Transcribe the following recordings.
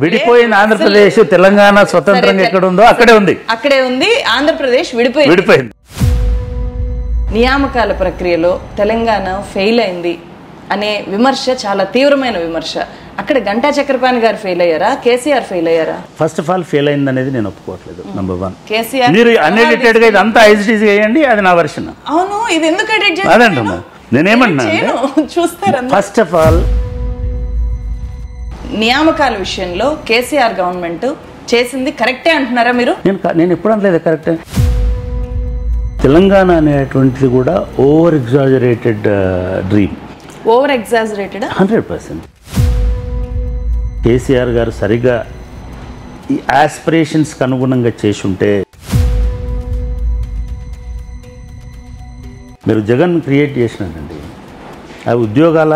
విడిపోయిన ఆంధ్రప్రదేశ్ తెలంగాణ స్వతంత్రంగా ఎక్కడ ఉందో అక్కడే ఉంది ఆంధ్రప్రదేశ్ విడిపోయింది. నియామకాల ప్రక్రియలో తెలంగాణ ఫెయిల్ అయింది అనే విమర్శ చాలా తీవ్రమైన విమర్శ. అక్కడ గంటా చక్రపాణి గారు ఫెయిల్ అయ్యారా, కేసీఆర్ ఫెయిల్ అయ్యారా? ఫస్ట్ ఆఫ్ ఆల్ ఫెయిల్ అయింది అనేది నేను ఒప్పుకోవట్లేదు. నంబర్ 1 కేసీఆర్ మీరు అన్ఎడిటెడ్ గా ఇదంతా ఐజిటీస్ వేయండి, అది నా వర్షన్. అవును, ఇది ఎందుకు ఎడిట్ చేస్తారు? అదంటున్నా నేనేమన్నా చూస్తారా? ఫస్ట్ ఆఫ్ ఆల్ నియామకాల విషయంలో కేసీఆర్ గవర్నమెంట్ చేసింది కరెక్టే అంటున్నారా మీరు? నేను ఎప్పుడు అనలేదు కరెక్టే. తెలంగాణ అనేటువంటిది కూడా over exaggerated dream. Over exaggerated 100%. KCR గారు సరిగా ఈ ఆస్పిరేషన్స్కి అనుగుణంగా చేసుంటే మీరు జగన్ క్రియేట్ చేసినారండి. ఆ ఉద్యోగాల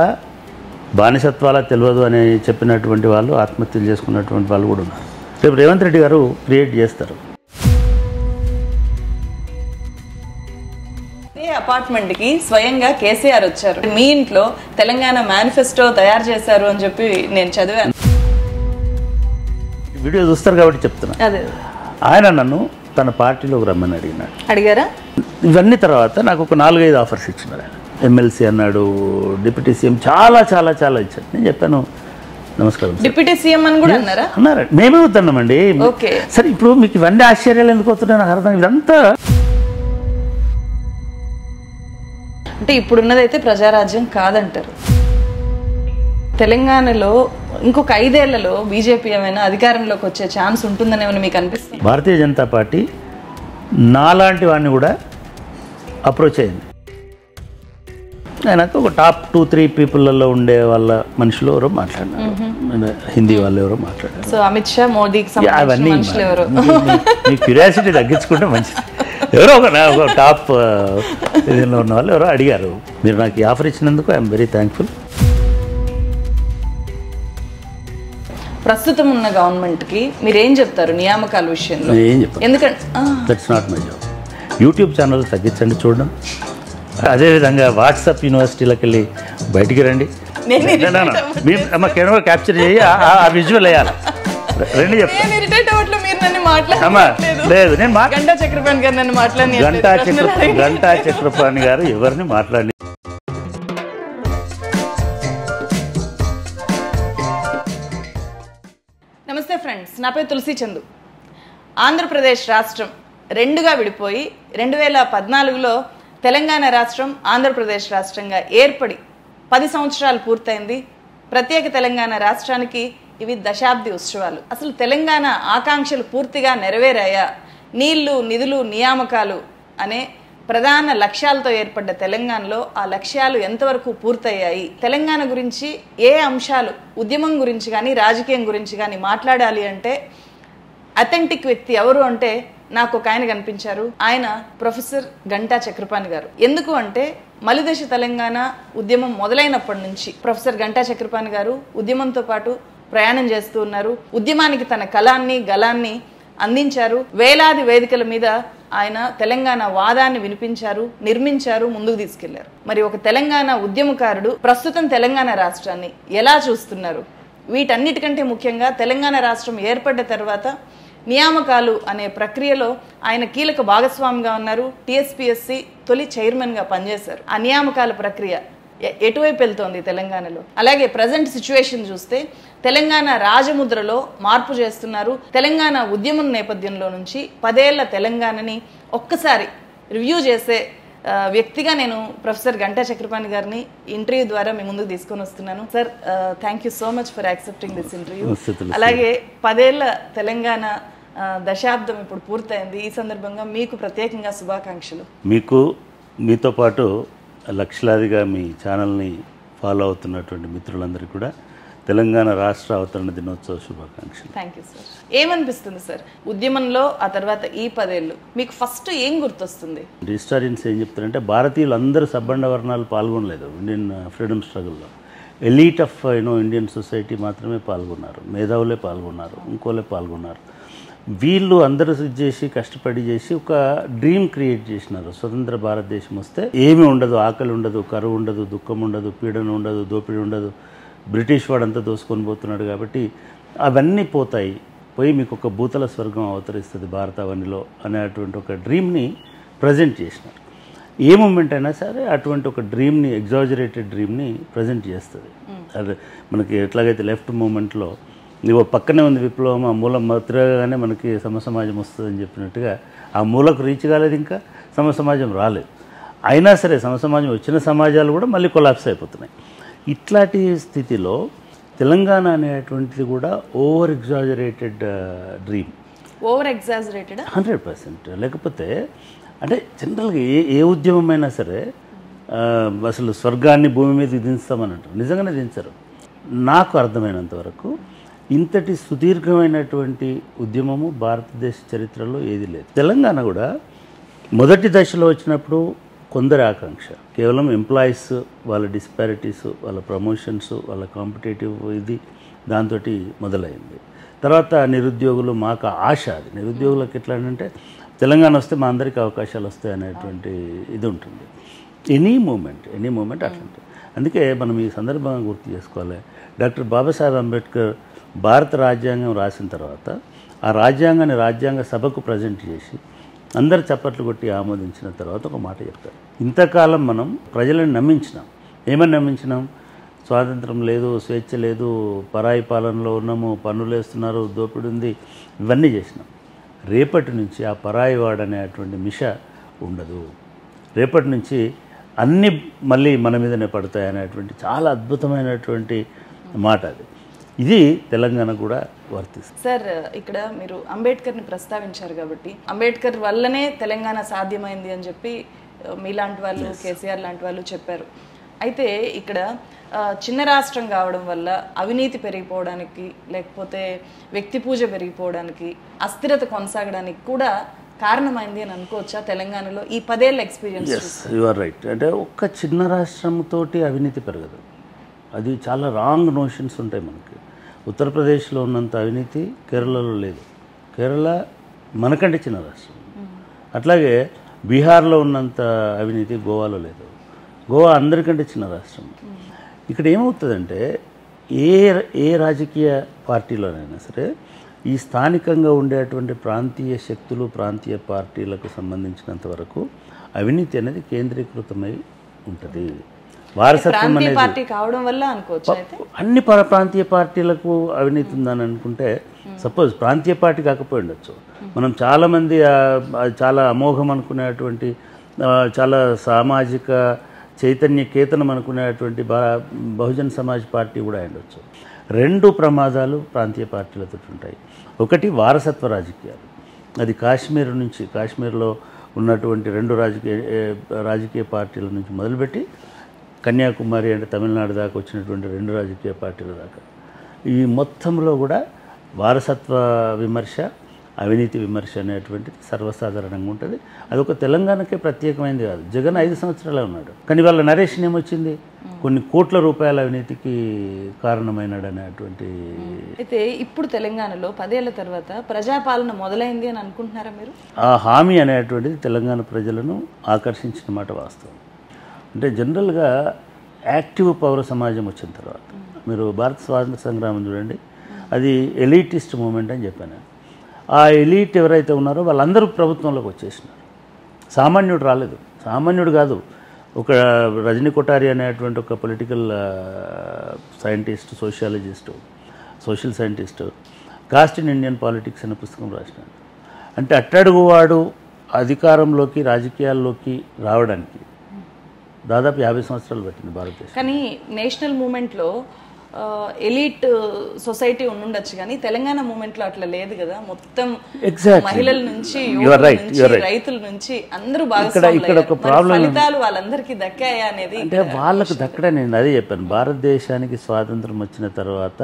బానిసత్వాల తెలియదు అని చెప్పినటువంటి వాళ్ళు, ఆత్మహత్యలు చేసుకున్నటువంటి వాళ్ళు కూడా ఉన్నారు. రేపు రేవంత్ రెడ్డి గారు క్రియేట్ చేస్తారు. అపార్ట్మెంట్ కి స్వయంగా కేసీఆర్ వచ్చారు. మీ ఇంట్లో తెలంగాణ మేనిఫెస్టో తయారు చేశారు అని చెప్పి నేను చదివాను. వీడియో చూస్తారు కాబట్టి చెప్తున్నా. ఆయన నన్ను తన పార్టీలోకి రమ్మని అడిగారా? ఇవన్నీ తర్వాత నాకు ఒక 4-5 ఆఫర్స్ ఇచ్చినారు. ఆయన ఎమ్మెల్సీ అన్నాడు, డిప్యూటీ సీఎం, చాలా చాలా చాలా ఇచ్చాడు. నేను చెప్పాను నమస్కారం. డిప్యూటీ సీఎం అని కూడా అన్నారు. మేమే వద్దన్నామండి. సరే, ఇప్పుడు మీకు ఇవన్నీ ఆశ్చర్యాలు ఎందుకు వస్తున్నాయి నాకు అర్థం. ఇదంతా అంటే ఇప్పుడున్నదైతే ప్రజారాజ్యం కాదంటారు. తెలంగాణలో ఇంకొక 5 ఏళ్లలో బీజేపీ ఏమైనా అధికారంలోకి వచ్చే ఛాన్స్ ఉంటుందని ఏమైనా మీకు అనిపిస్తుంది? భారతీయ జనతా పార్టీ నాలాంటి వాడిని కూడా అప్రోచ్ అయింది. ఆయనకు ఒక టాప్ 2-3 పీపుల్లో ఉండే వాళ్ళ మనుషులు ఎవరో మాట్లాడినారు, హిందీ వాళ్ళు ఎవరో మాట్లాడారు. సో అమిత్ షా, మోదీకి అవన్నీ మీ క్యూరియాసిటీ తగ్గించుకుంటే మంచిది. ఎవరో ఒక టాప్ ఇదిలో ఉన్న వాళ్ళు ఎవరో అడిగారు. మీరు నాకు ఈ ఆఫర్ ఇచ్చినందుకు ఐఎమ్ వెరీ థ్యాంక్ఫుల్. ప్రస్తుతం ఉన్న గవర్నమెంట్ కి మీరేం చెప్తారు నియామకాల విషయంలో? ఏం చెప్తాను, ఎందుకంటే that's not my job. YouTube channel తగ్గించండి చూడడం. అదేవిధంగా వాట్సాప్ యూనివర్సిటీలకు వెళ్ళి బయటికి రండి. కెమెరా క్యాప్చర్ చేయి, ఆ విజువల్ వేయాలి. రెండు చెప్తాను. లేదు, నేను గంటా చక్రపాణి గారు నన్ను మాట్లాడి గంటా చక్రపాణి గారు ఎవరిని మాట్లాడి. నమస్తే ఫ్రెండ్స్, నా పేరు తులసి చందు. ఆంధ్రప్రదేశ్ రాష్ట్రం 2గా విడిపోయి 2014లో తెలంగాణ రాష్ట్రం ఆంధ్రప్రదేశ్ రాష్ట్రంగా ఏర్పడి 10 సంవత్సరాలు పూర్తయింది. ప్రత్యేక తెలంగాణ రాష్ట్రానికి ఇవి దశాబ్ది ఉత్సవాలు. అసలు తెలంగాణ ఆకాంక్షలు పూర్తిగా నెరవేరాయా? నీళ్లు, నిధులు, నియామకాలు అనే ప్రధాన లక్ష్యాలతో ఏర్పడ్డ తెలంగాణలో ఆ లక్ష్యాలు ఎంతవరకు పూర్తయ్యాయి? తెలంగాణ గురించి ఏ అంశాలు, ఉద్యమం గురించి కానీ రాజకీయం గురించి కానీ మాట్లాడాలి అంటే అథెంటిక్ వ్యక్తి ఎవరు అంటే నాకు ఒక ఆయన కనిపించారు. ఆయన ప్రొఫెసర్ గంటా చక్రపాణి గారు. ఎందుకు అంటే మలిదశ తెలంగాణ ఉద్యమం మొదలైనప్పటి నుంచి ప్రొఫెసర్ గంటా చక్రపాణి గారు ఉద్యమంతో పాటు ప్రయాణం చేస్తూ ఉన్నారు. ఉద్యమానికి తన కళాన్ని, గళాన్ని అందించారు. వేలాది వేదికల మీద ఆయన తెలంగాణ వాదాన్ని వినిపించారు, నిర్మించారు, ముందుకు తీసుకెళ్లారు. మరి ఒక తెలంగాణ ఉద్యమకారుడు ప్రస్తుతం తెలంగాణ రాష్ట్రాన్ని ఎలా చూస్తున్నారు? వీటన్నిటికంటే ముఖ్యంగా తెలంగాణ రాష్ట్రం ఏర్పడ్డ తర్వాత నియామకాలు అనే ప్రక్రియలో ఆయన కీలక భాగస్వామిగా ఉన్నారు. టీఎస్పీఎస్సీ తొలి చైర్మన్గా పనిచేశారు. ఆ నియామకాల ప్రక్రియ ఎటువైపు వెళ్తోంది తెలంగాణలో? అలాగే ప్రజెంట్ సిచ్యువేషన్ చూస్తే తెలంగాణ రాజముద్రలో మార్పు చేస్తున్నారు. తెలంగాణ ఉద్యమం నేపథ్యంలో నుంచి 10 ఏళ్ల తెలంగాణని ఒక్కసారి రివ్యూ చేసే వ్యక్తిగా నేను ప్రొఫెసర్ గంటా చక్రపాణి గారిని ఇంటర్వ్యూ ద్వారా మీ ముందుకు తీసుకొని వస్తున్నాను. Sir, thank you so much for accepting this interview. అలాగే 10 ఏళ్ల తెలంగాణ దశాబ్దం ఇప్పుడు పూర్తయింది. ఈ సందర్భంగా మీకు ప్రత్యేకంగా శుభాకాంక్షలు. మీతో పాటు లక్షలాదిగా మీ ఛానల్ని ఫాలో అవుతున్నటువంటి మిత్రులందరికీ కూడా తెలంగాణ రాష్ట్ర అవతరణ దినోత్సవ శుభాకాంక్షలు. Thank you sir. ఏమనిపిస్తుంది సార్ ఉద్యమంలో, ఆ తర్వాత ఈ 10 ఏళ్ళు మీకు ఫస్ట్ ఏం గుర్తొస్తుంది? హిస్టారియన్స్ ఏం చెప్తారంటే భారతీయులు అందరూ సబ్బండ వర్ణాలు పాల్గొనలేదు ఇండియన్ ఫ్రీడమ్ స్ట్రగుల్లో. ఎలీట్ ఆఫ్ ఇండియన్ సొసైటీ మాత్రమే పాల్గొన్నారు, మేధావులే పాల్గొన్నారు, ఇంకోలే పాల్గొన్నారు. వీళ్ళు అందరూ చేసి కష్టపడి చేసి ఒక డ్రీమ్ క్రియేట్ చేసినారు. స్వతంత్ర భారతదేశం వస్తే ఏమీ ఉండదు, ఆకలి ఉండదు, కరువు ఉండదు, దుఃఖం ఉండదు, పీడన ఉండదు, దోపిడీ ఉండదు, బ్రిటిష్ వాడంతా దోసుకొని పోతున్నాడు కాబట్టి అవన్నీ పోతాయి, పోయి మీకు ఒక భూతల స్వర్గం అవతరిస్తుంది భారతావనిలో అనేటువంటి ఒక డ్రీమ్ని ప్రజెంట్ చేసినారు. ఏ మూమెంట్ అయినా సరే అటువంటి ఒక డ్రీమ్ని, ఎగ్జాజరేటెడ్ డ్రీమ్ని ప్రజెంట్ చేస్తుంది. అది మనకి ఎట్లాగైతే లెఫ్ట్ మూమెంట్లో ఇవో పక్కనే ఉంది విప్లవం, ఆ మూలం తిరగగానే మనకి సమసమాజం వస్తుందని చెప్పినట్టుగా ఆ మూలకు రీచ్ కాలేదు, ఇంకా సమసమాజం రాలేదు. అయినా సరే సమసమాజం వచ్చిన సమాజాలు కూడా మళ్ళీ కొలాప్స్ అయిపోతున్నాయి. ఇట్లాంటి స్థితిలో తెలంగాణ అనేటువంటిది కూడా over exaggerated dream, over exaggerated 100%. లేకపోతే అంటే జనరల్గా ఏ ఉద్యమమైనా సరే అసలు స్వర్గాన్ని భూమి మీదకి దించుతామని అంటారు, నిజంగానే దించరు. నాకు అర్థమైనంత వరకు ఇంతటి సుదీర్ఘమైనటువంటి ఉద్యమము భారతదేశ చరిత్రలో ఏది లేదు. తెలంగాణ కూడా మొదటి దశలో వచ్చినప్పుడు కొందరి ఆకాంక్ష, కేవలం ఎంప్లాయీస్ వాళ్ళ డిస్పారిటీస్, వాళ్ళ ప్రమోషన్స్, వాళ్ళ కాంపిటేటివ్ ఇది దాంతో మొదలైంది. తర్వాత నిరుద్యోగులు, మాకు ఆశ, అది నిరుద్యోగులకు ఎట్లా అంటే తెలంగాణ వస్తే మా అందరికీ అవకాశాలు వస్తాయి అనేటువంటి ఇది ఉంటుంది. ఎనీ మూమెంట్ అట్లాంటి. అందుకే మనం ఈ సందర్భంగా గుర్తు చేసుకోవాలి, డాక్టర్ బాబాసాహెబ్ అంబేద్కర్ భారత రాజ్యాంగం రాసిన తర్వాత ఆ రాజ్యాంగాన్ని రాజ్యాంగ సభకు ప్రజెంట్ చేసి అందరు చప్పట్లు కొట్టి ఆమోదించిన తర్వాత ఒక మాట చెప్తారు, ఇంతకాలం మనం ప్రజలను నమ్మించినాం. ఏమని నమ్మించినాం? స్వాతంత్రం లేదు, స్వేచ్ఛ లేదు, పరాయి పాలనలో ఉన్నాము, పన్నులు వేస్తున్నారు, దోపిడి ఉంది, ఇవన్నీ చేసినాం. రేపటి నుంచి ఆ పరాయి వాడనేటువంటి మిష ఉండదు, రేపటి నుంచి అన్నీ మళ్ళీ మన మీదనే పడతాయి అనేటువంటి చాలా అద్భుతమైనటువంటి మాట అది. ఇది తెలంగాణ కూడా వర్తిస్తుంది. సార్, ఇక్కడ మీరు అంబేద్కర్ని ప్రస్తావించారు కాబట్టి అంబేద్కర్ వల్లనే తెలంగాణ సాధ్యమైంది అని చెప్పి మీలాంటి వాళ్ళు, కేసీఆర్ లాంటి వాళ్ళు చెప్పారు. అయితే ఇక్కడ చిన్న రాష్ట్రం కావడం వల్ల అవినీతి పెరిగిపోవడానికి, లేకపోతే వ్యక్తి పూజ పెరిగిపోవడానికి, అస్థిరత కొనసాగడానికి కూడా కారణమైంది అని అనుకోవచ్చా తెలంగాణలో ఈ 10 ఏళ్ళ ఎక్స్పీరియన్స్? You are right. అంటే ఒక్క చిన్న రాష్ట్రంతో అవినీతి పెరగదు, అది చాలా రాంగ్ నోషన్స్ ఉంటాయి మనకి. ఉత్తరప్రదేశ్లో ఉన్నంత అవినీతి కేరళలో లేదు, కేరళ మనకంటే చిన్న రాష్ట్రం. అట్లాగే బీహార్లో ఉన్నంత అవినీతి గోవాలో లేదు, గోవా అందరికంటే చిన్న రాష్ట్రం. ఇక్కడ ఏమవుతుందంటే ఏ రాజకీయ పార్టీలోనైనా సరే ఈ స్థానికంగా ఉండేటువంటి ప్రాంతీయ శక్తులు, ప్రాంతీయ పార్టీలకు సంబంధించినంత వరకు అవినీతి అనేది కేంద్రీకృతమై ఉంటుంది. వారసత్వం అనేది పార్టీ కావడం వల్ల అనుకోవచ్చు. అన్ని ప్రాంతీయ పార్టీలకు అవినీతి ఉందని అనుకుంటే, సపోజ్ ప్రాంతీయ పార్టీ కాకపోయి ఉండొచ్చు, మనం చాలామంది చాలా అమోఘం అనుకునేటువంటి, చాలా సామాజిక చైతన్య కేతనం అనుకునేటువంటి బహుజన్ సమాజ్ పార్టీ కూడా ఉండొచ్చు. 2 ప్రమాదాలు ప్రాంతీయ పార్టీలతో ఉంటాయి. ఒకటి వారసత్వ రాజకీయాలు, అది కాశ్మీర్లో ఉన్నటువంటి 2 రాజకీయ పార్టీల నుంచి మొదలుపెట్టి కన్యాకుమారి అంటే తమిళనాడు దాకా వచ్చినటువంటి 2 రాజకీయ పార్టీల దాకా ఈ మొత్తంలో కూడా వారసత్వ విమర్శ, అవినీతి విమర్శ అనేటువంటిది సర్వసాధారణంగా ఉంటుంది. అదొక తెలంగాణకే ప్రత్యేకమైనది కాదు. జగన్ 5 సంవత్సరాలే ఉన్నాడు, కానీ వాళ్ళ నరేషన్ ఏమొచ్చింది, కొన్ని కోట్ల రూపాయల అవినీతికి కారణమైనాడు అనేటువంటి. అయితే ఇప్పుడు తెలంగాణలో 10 ఏళ్ల తర్వాత ప్రజాపాలన మొదలైంది అని అనుకుంటున్నారా మీరు? ఆ హామీ అనేటువంటిది తెలంగాణ ప్రజలను ఆకర్షించిన మాట వాస్తవం. అంటే జనరల్గా యాక్టివ్ పౌర సమాజం వచ్చిన తర్వాత, మీరు భారత స్వాతంత్ర సంగ్రామం చూడండి, అది ఎలీటిస్ట్ మూమెంట్ అని చెప్పాను. ఆ ఎలీట్ ఎవరైతే ఉన్నారో వాళ్ళందరూ ప్రభుత్వంలోకి వచ్చేసినారు, సామాన్యుడు రాలేదు. సామాన్యుడు కాదు, ఒక రజనీ కొఠారి అనేటువంటి ఒక political scientist, social scientist cost in Indian politics అనే పుస్తకం రాసినాడు. అంటే అట్టడుగువాడు అధికారంలోకి, రాజకీయాల్లోకి రావడానికి దాదాపు 50 సంవత్సరాలు పట్టింది భారతదేశం. కానీ నేషనల్ మూమెంట్లో ఎలీట్ సొసైటీ ఉండొచ్చు, కానీ తెలంగాణ మూమెంట్లో అట్లా లేదు కదా. మొత్తం మహిళల నుంచి, రైతుల నుంచి అందరూ ఫలితాలు వాళ్ళందరికీ దక్కాయా అనేది అంటే వాళ్ళకు దక్కడే. నేను అదే చెప్పాను, భారతదేశానికి స్వాతంత్రం వచ్చిన తర్వాత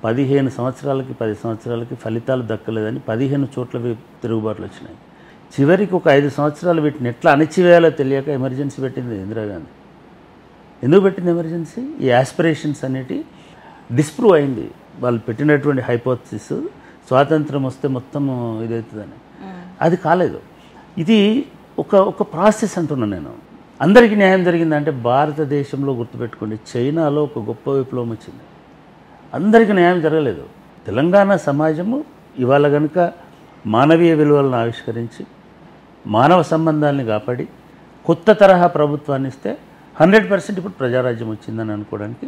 15 సంవత్సరాలకి 10 సంవత్సరాలకి ఫలితాలు దక్కలేదని 15 చోట్ల తిరుగుబాట్లు వచ్చినాయి. చివరికి ఒక 5 సంవత్సరాలు వీటిని ఎట్లా అణచివేయాలో తెలియక ఎమర్జెన్సీ పెట్టింది ఇందిరాగాంధీ. ఎందుకు పెట్టింది ఎమర్జెన్సీ? ఈ యాస్పిరేషన్స్ అనేటి డిస్ప్రూవ్ అయింది. వాళ్ళు పెట్టినటువంటి హైపోథసిస్ స్వాతంత్రం వస్తే మొత్తం ఇదవుతుందని, అది కాలేదు. ఇది ఒక ప్రాసెస్ అంటున్నాను నేను. అందరికీ న్యాయం జరిగిందంటే భారతదేశంలో గుర్తుపెట్టుకోండి, చైనాలో ఒక గొప్ప విప్లవం వచ్చింది, అందరికీ న్యాయం జరగలేదు. తెలంగాణ సమాజము ఇవాళ కనుక మానవీయ విలువలను ఆవిష్కరించి మానవ సంబంధాలని కాపాడి కొత్త తరహా ప్రభుత్వాన్ని ఇస్తే 100% ఇప్పుడు ప్రజారాజ్యం వచ్చిందని అనుకోవడానికి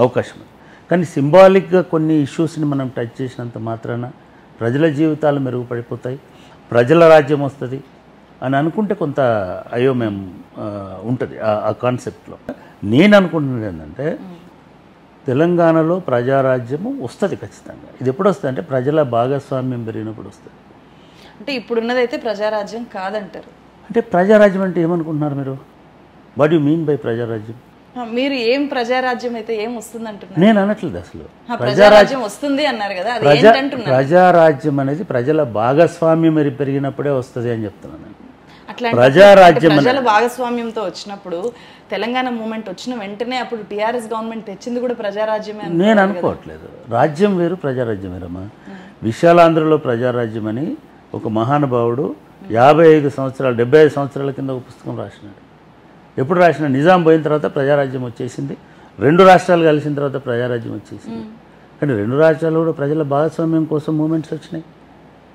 అవకాశం ఉంది. కానీ సింబాలిక్గా కొన్ని ఇష్యూస్ని మనం టచ్ చేసినంత మాత్రాన ప్రజల జీవితాలు మెరుగుపడిపోతాయి, ప్రజల రాజ్యం వస్తుంది అని అనుకుంటే కొంత అయోమయం ఉంటుంది ఆ కాన్సెప్ట్లో. నేను అనుకుంటున్నది ఏంటంటే తెలంగాణలో ప్రజారాజ్యము వస్తుంది ఖచ్చితంగా. ఇది ఎప్పుడు వస్తుంది అంటే ప్రజల భాగస్వామ్యం పెరిగినప్పుడు వస్తుంది. అంటే ఇప్పుడున్నదైతే ప్రజారాజ్యం కాదంటారు. అంటే ప్రజారాజ్యం అంటే ఏమనుకుంటున్నారు మీరు? What you mean by Praja Rajyam? మీరు ఏం ప్రజారాజ్యం అయితే ఏం వస్తుంది అంటున్నారు? నేను అనట్లేదు అసలు. ప్రజారాజ్యం వస్తుంది అన్నారు కదా, అది ఏంటంటున్నారు? ప్రజారాజ్యం అనేది ప్రజల భాగస్వామ్యం పెరిగినప్పుడే వస్తుంది అని చెప్తున్నాను. అట్లా ప్రజారాజ్యం ప్రజల భాగస్వామ్యంతో వచ్చినప్పుడు తెలంగాణ మూమెంట్ వచ్చిన వెంటనే అప్పుడు టీఆర్ఎస్ గవర్నమెంట్ తెచ్చింది కూడా ప్రజారాజ్యమే. నేను అనుకోవట్లేదు. రాజ్యం వేరు, ప్రజారాజ్యం వేరమ్మా. విశాలాంధ్రలో ప్రజారాజ్యం అని ఒక మహానుభావుడు 55 సంవత్సరాలు 75 సంవత్సరాల కింద ఒక పుస్తకం రాసినాడు. ఎప్పుడు రాసిన? నిజాం పోయిన తర్వాత ప్రజారాజ్యం వచ్చేసింది, 2 రాష్ట్రాలు కలిసిన తర్వాత ప్రజారాజ్యం వచ్చేసింది. కానీ 2 రాష్ట్రాలు కూడా ప్రజల భాగస్వామ్యం కోసం మూమెంట్స్ వచ్చినాయి,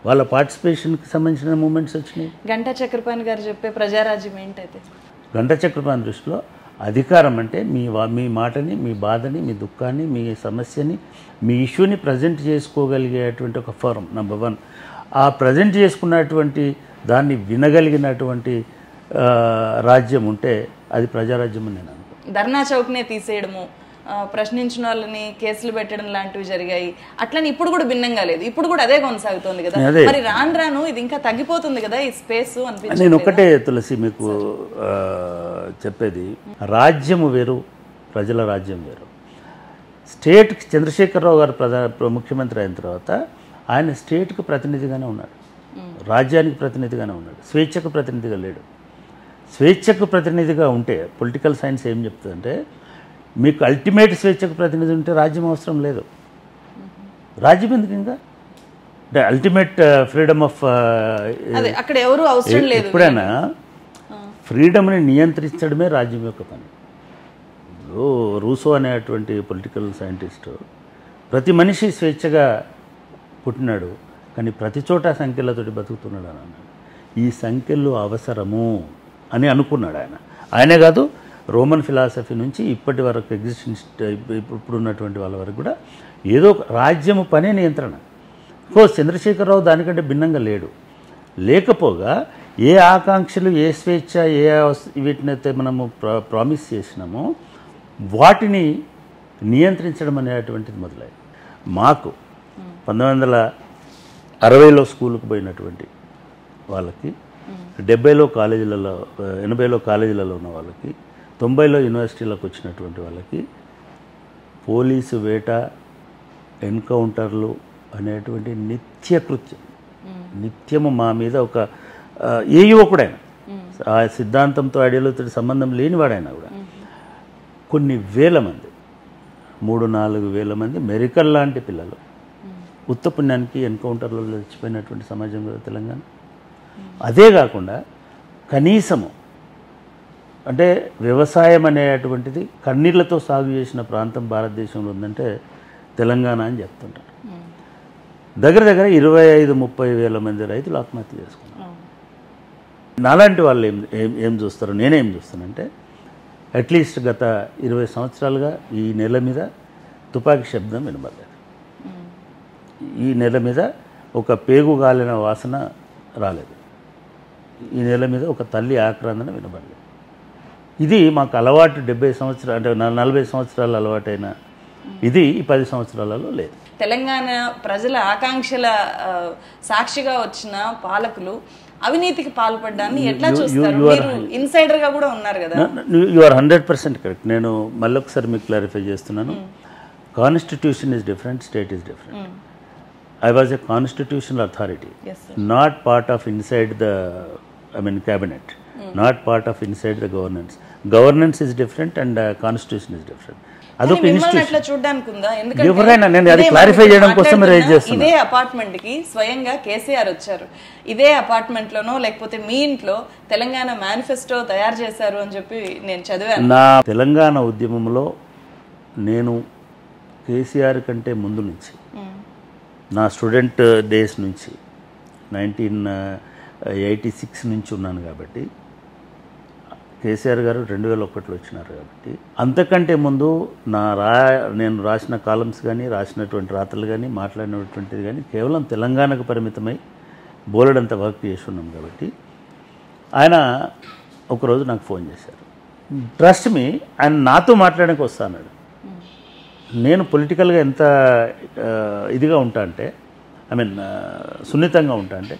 వాళ్ళ పార్టిసిపేషన్కి సంబంధించిన మూమెంట్స్ వచ్చినాయి. గంటా చక్రపాణి గారు చెప్పే ప్రజారాజ్యం ఏంటైతే? గంటా చక్రపాణి దృష్టిలో అధికారం అంటే మీ మాటని, మీ బాధని, మీ దుఃఖాన్ని, మీ సమస్యని, మీ ఇష్యూని ప్రజెంట్ చేసుకోగలిగేటువంటి ఒక ఫోరం నెంబర్ 1. ఆ ప్రజెంట్ చేసుకున్నటువంటి దాన్ని వినగలిగినటువంటి రాజ్యం ఉంటే అది ప్రజారాజ్యం అని నేను అనుకుంటున్నాను. ధర్నా చౌక్నే తీసేయడము, ప్రశ్నించిన వాళ్ళని కేసులు పెట్టడం లాంటివి జరిగాయి. అట్లని ఇప్పుడు కూడా భిన్నంగా లేదు, ఇప్పుడు కూడా అదే కొనసాగుతోంది కదా. మరి రాను ఇది ఇంకా తగ్గిపోతుంది కదా ఈ స్పేస్ అనిపించింది. నేను ఒకటే తులసి మీకు చెప్పేది, రాజ్యము వేరు, ప్రజల రాజ్యం వేరు. స్టేట్కి చంద్రశేఖరరావు గారు ముఖ్యమంత్రి అయిన తర్వాత ఆయన స్టేట్కి ప్రతినిధిగానే ఉన్నాడు, రాజ్యానికి ప్రతినిధిగానే ఉన్నాడు, స్వేచ్ఛకు ప్రతినిధిగా లేడు. స్వేచ్ఛకు ప్రతినిధిగా ఉంటే పొలిటికల్ సైన్స్ ఏం చెప్తుందంటే మీకు అల్టిమేట్ స్వేచ్ఛకు ప్రతినిధి ఉంటే రాజ్యం అవసరం లేదు. రాజ్యం ఎందుకు ఇంకా? అంటే అల్టిమేట్ ఫ్రీడమ్ ఆఫ్ అక్కడ ఎవరు అవసరం లేదు. ఎప్పుడైనా ఫ్రీడమ్ని నియంత్రించడమే రాజ్యం యొక్క పని. రూసో అనేటువంటి పొలిటికల్ సైంటిస్టు ప్రతి మనిషి స్వేచ్ఛగా పుట్టినాడు, కానీ ప్రతి చోట సంఖ్యలతోటి బతుకుతున్నాడు అని అన్నాడు. ఈ సంఖ్యలు అవసరము అని అనుకున్నాడు ఆయన. ఆయనే కాదు, రోమన్ ఫిలాసఫీ నుంచి ఇప్పటి వరకు ఎగ్జిస్టెన్స్ ఇప్పుడున్నటువంటి వాళ్ళ వరకు కూడా ఏదో రాజ్యము పనే నియంత్రణ. చంద్రశేఖరరావు దానికంటే భిన్నంగా లేడు. లేకపోగా ఏ ఆకాంక్షలు, ఏ స్వేచ్ఛ, వీటినైతే మనము ప్రామిస్ చేసినామో వాటిని నియంత్రించడం అనేటువంటిది మొదలైంది. మాకు 1960లో స్కూల్కి పోయినటువంటి వాళ్ళకి, 70లో కాలేజీలలో, 80లో కాలేజీలలో ఉన్న వాళ్ళకి, 90లో యూనివర్సిటీలకు వచ్చినటువంటి వాళ్ళకి పోలీసు వేట, ఎన్కౌంటర్లు అనేటువంటి నిత్యకృత్యం. నిత్యము మా మీద ఒక ఏ యువకుడైనా, ఆ సిద్ధాంతంతో ఐడియాలజీతో సంబంధం లేనివాడైనా కూడా కొన్ని వేల మంది, 3-4 వేల మంది మెరికల్ లాంటి పిల్లలు ఉత్తపుణ్యానికి ఎన్కౌంటర్లో చచ్చిపోయినటువంటి సమాజం కదా తెలంగాణ. అదే కాకుండా కనీసము అంటే వ్యవసాయం అనేటువంటిది కన్నీళ్లతో సాగు చేసిన ప్రాంతం భారతదేశంలో ఉందంటే తెలంగాణ అని చెప్తుంటారు. దగ్గర 25-30 వేల మంది రైతులు ఆత్మహత్య చేసుకున్నారు. నాలాంటి వాళ్ళు ఏం చూస్తారు, నేనేం చూస్తానంటే అట్లీస్ట్ గత 20 సంవత్సరాలుగా ఈ నెల మీద తుపాకీ శబ్దం వినబడలేదు. ఈ నెల మీద ఒక పేగు గాలిన వాసన రాలేదు. ఈ నెల మీద ఒక తల్లి ఆక్రందన వినబడలేదు. ఇది మాకు అలవాటు 70 సంవత్సరాలు అంటే 40 సంవత్సరాలు అలవాటైన ఇది ఈ 10 సంవత్సరాలలో లేదు. తెలంగాణ ప్రజల ఆకాంక్షల సాక్షిగా వచ్చిన పాలకులు అవినీతికి పాల్పడ్డాన్ని ఎట్లా చూస్తారు? మీరు ఇన్సైడర్ గా కూడా ఉన్నారు కదా. You are 100% correct. నేను మళ్ళీ ఒకసారి మీకు క్లారిఫై చేస్తున్నాను. Constitution is different, state is different. I was a constitutional authority, yes, not part of inside the cabinet, not part of inside the governance. Governance is different and constitution is different. అదొక institution. అట్లా చూడడానికి ఉందా? ఎందుకంటే ఎవరైనా నేను అది clarify చేయడం కోసం రేజ్ చేస్తున్నాను. ఇదే అపార్ట్మెంట్ కి స్వయంగా కేసీఆర్ వచ్చారు. ఇదే అపార్ట్మెంట్ లోనో లేకపోతే మీ ఇంట్లో తెలంగాణ మేనిఫెస్టో తయారు చేశారు అని చెప్పి నేను చదివాను. నా తెలంగాణ ఉద్యమంలో నేను కేసీఆర్ కంటే ముందు నుంచి నా స్టూడెంట్ డేస్ నుంచి 1986 నుంచి ఉన్నాను కాబట్టి, కేసీఆర్ గారు 2001లో వచ్చినారు కాబట్టి, అంతకంటే ముందు నేను రాసిన కాలమ్స్ కానీ, రాసినటువంటి రాతలు కానీ, మాట్లాడినటువంటిది కానీ కేవలం తెలంగాణకు పరిమితమై బోలెడంత వర్క్ చేసి ఉన్నాం కాబట్టి, ఆయన ఒకరోజు నాకు ఫోన్ చేశారు. ట్రస్ట్ మీ, ఆయన నాతో మాట్లాడడానికి వస్తాన్నాడు. నేను పొలిటికల్గా ఎంత ఇదిగా ఉంటా అంటే, సున్నితంగా ఉంటా అంటే,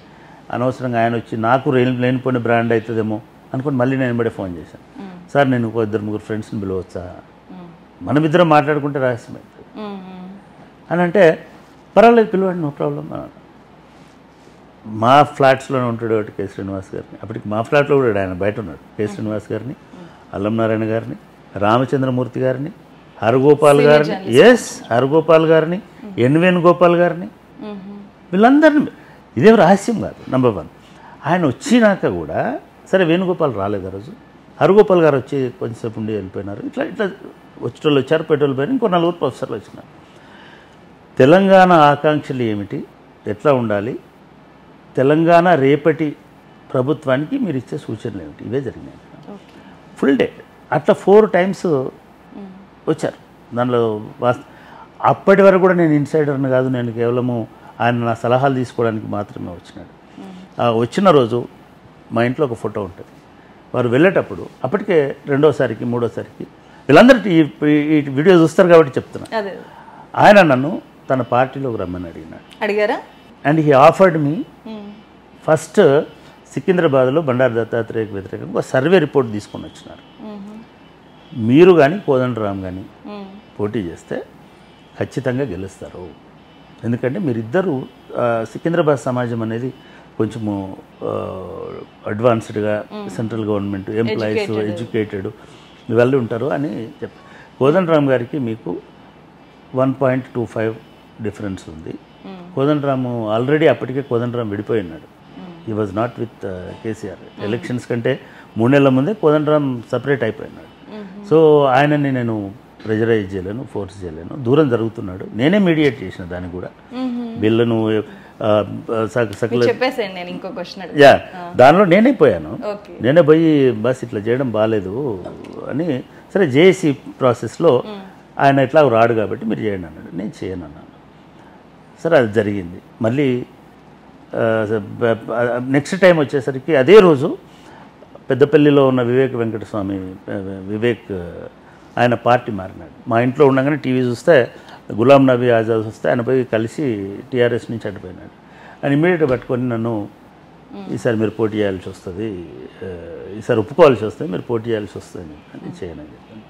అనవసరంగా ఆయన వచ్చి నాకు లేనిపోయిన బ్రాండ్ అవుతుందేమో అనుకుని మళ్ళీ నేను బడే ఫోన్ చేశాను. సార్ నేను 2-3 ఫ్రెండ్స్ని పిలవచ్చా, మనమిద్దరం మాట్లాడుకుంటే రహస్యం అవుతుంది అని అంటే, పర్వాలేదు పిలవండి, నో ప్రాబ్లం అన్నాడు. మా ఫ్లాట్స్లోనే ఉంటాడు ఒకటి కె శ్రీనివాస్ గారిని, అప్పటికి మా ఫ్లాట్లో కూడా ఆయన బయట ఉన్నాడు. కె శ్రీనివాస్ గారిని, అల్లం నారాయణ గారిని, రామచంద్రమూర్తి గారిని, హరగోపాల్ గారిని, హరగోపాల్ గారిని, ఎన్ వేణుగోపాల్ గారిని, వీళ్ళందరినీ. ఇదేం రహస్యం కాదు. నంబర్ 1 ఆయన వచ్చినాక కూడా సరే వేణుగోపాల్ రాలేదు ఆ రోజు, హరగోపాల్ గారు వచ్చి కొంచెంసేపు ఉండి వెళ్ళిపోయినారు. ఇట్లా వచ్చేటోళ్ళు వచ్చారు, పెట్రోల్ పోయిన ఇంకో 4 ప్రొఫెసర్లు వచ్చినారు. తెలంగాణ ఆకాంక్షలు ఏమిటి, ఎట్లా ఉండాలి, తెలంగాణ రేపటి ప్రభుత్వానికి మీరు ఇచ్చే సూచనలు ఏమిటి, ఇవే జరిగినాయి. ఫుల్ డే అట్లా 4 times వచ్చారు. దానిలో అప్పటి వరకు కూడా నేను ఇన్సైడర్ని కాదు, నేను కేవలము ఆయన నా సలహాలు తీసుకోవడానికి మాత్రమే వచ్చినాడు. వచ్చిన రోజు మా ఇంట్లో ఒక ఫోటో ఉంటుంది. వారు వెళ్ళేటప్పుడు అప్పటికే 2వసారికి 3వసారికి వీళ్ళందరూ ఈ వీడియో చూస్తారు కాబట్టి చెప్తున్నా, ఆయన నన్ను తన పార్టీలోకి రమ్మని అడిగారా. And he offered me first సికింద్రాబాద్లో బండారు దత్తాత్రేయకు వ్యతిరేకంగా ఒక సర్వే రిపోర్ట్ తీసుకొని వచ్చినారు. మీరు కానీ కోదండరామ్ కానీ పోటీ చేస్తే ఖచ్చితంగా గెలుస్తారు, ఎందుకంటే మీరిద్దరూ సికింద్రాబాద్ సమాజం అనేది కొంచెము అడ్వాన్స్డ్గా సెంట్రల్ గవర్నమెంట్ ఎంప్లాయీస్, ఎడ్యుకేటెడ్ ఇవన్నీ ఉంటారు అని చెప్పి, కోదండరామ్ గారికి మీకు 1.25 డిఫరెన్స్ ఉంది. కోదండరాము ఆల్రెడీ అప్పటికే కోదండరామ్ విడిపోయి ఉన్నాడు. He was not with KCR. Elections కంటే 3 నెలల ముందే కోదండరామ్ సపరేట్ అయిపోయినాడు. సో ఆయనని నేను ప్రెజరైజ్ చేయలేను, ఫోర్స్ చేయలేను, దూరం జరుగుతున్నాడు. నేనే మీడియేట్ చేసిన దాన్ని కూడా, బిల్లును దానిలో నేనే పోయాను. నేనే పోయి బస్ ఇట్లా చేయడం బాగాలేదు అని, సరే జేఏసీ ప్రాసెస్లో ఆయన ఎట్లా రాడు కాబట్టి మీరు చేయండి అన్నాడు. నేను చేయను అన్నాను. సరే అది జరిగింది. మళ్ళీ నెక్స్ట్ టైం వచ్చేసరికి అదే రోజు పెద్దపల్లిలో ఉన్న వివేక్ ఆయన పార్టీ మారినాడు. మా ఇంట్లో ఉండగానే టీవీ చూస్తే గులాం నబీ ఆజాద్ వస్తే ఆయన పోయి కలిసి టీఆర్ఎస్ నుంచి అడ్డిపోయినాడు. ఆయన ఇమ్మీడియట్గా పట్టుకొని నన్ను, ఈసారి మీరు పోటీ చేయాల్సి వస్తుంది, ఈసారి ఒప్పుకోవాల్సి వస్తుంది, మీరు పోటీ చేయాల్సి వస్తుంది అని చేయనని చెప్పాను.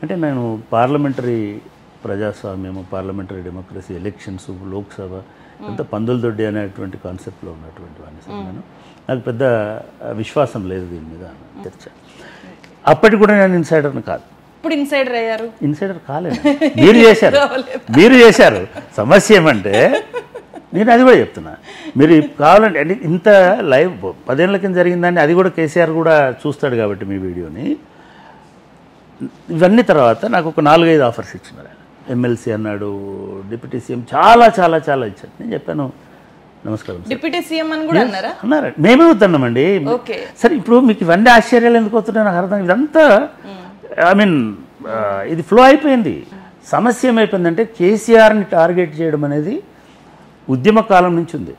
అంటే నేను పార్లమెంటరీ ప్రజాస్వామ్యము, పార్లమెంటరీ డెమోక్రసీ, ఎలక్షన్స్, లోక్సభ ఎంత పందుల దొడ్డి అనేటువంటి కాన్సెప్ట్లో ఉన్నటువంటి వాడిని సార్ నేను. నాకు పెద్ద విశ్వాసం లేదు దీని మీద చర్చ. అప్పటికి కూడా నేను ఇన్సైడర్ని కాదు. ఇప్పుడు ఇన్సైడర్ అయ్యారు. ఇన్సైడర్ కాలేదు, మీరు చేశారు. సమస్య ఏమంటే నేను అది కూడా చెప్తున్నా, మీరు కావాలంటే అంటే ఇంత లైవ్ 10 ఏళ్ల కింద జరిగిందని అది కూడా కేసీఆర్ కూడా చూస్తాడు కాబట్టి మీ వీడియోని. ఇవన్నీ తర్వాత నాకు ఒక 4-5 ఆఫర్స్ ఇచ్చినారు. ఆయన ఎమ్మెల్సీ అన్నాడు, డిప్యూటీ సీఎం, చాలా చాలా చాలా ఇచ్చాడు. నేను చెప్పాను నమస్కారం డిప్యూటీ సీఎం అని కూడా అన్నారు. మేమే వద్దన్నామండి. సరే ఇప్పుడు మీకు ఇవన్నీ ఆశ్చర్యాలు ఎందుకు వస్తున్నాయి నాకు అర్థం. ఇదంతా ఇది ఫ్లో అయిపోయింది. సమస్య ఏమైపోయిందంటే కేసీఆర్ని టార్గెట్ చేయడం అనేది ఉద్యమ కాలం నుంచి ఉంది.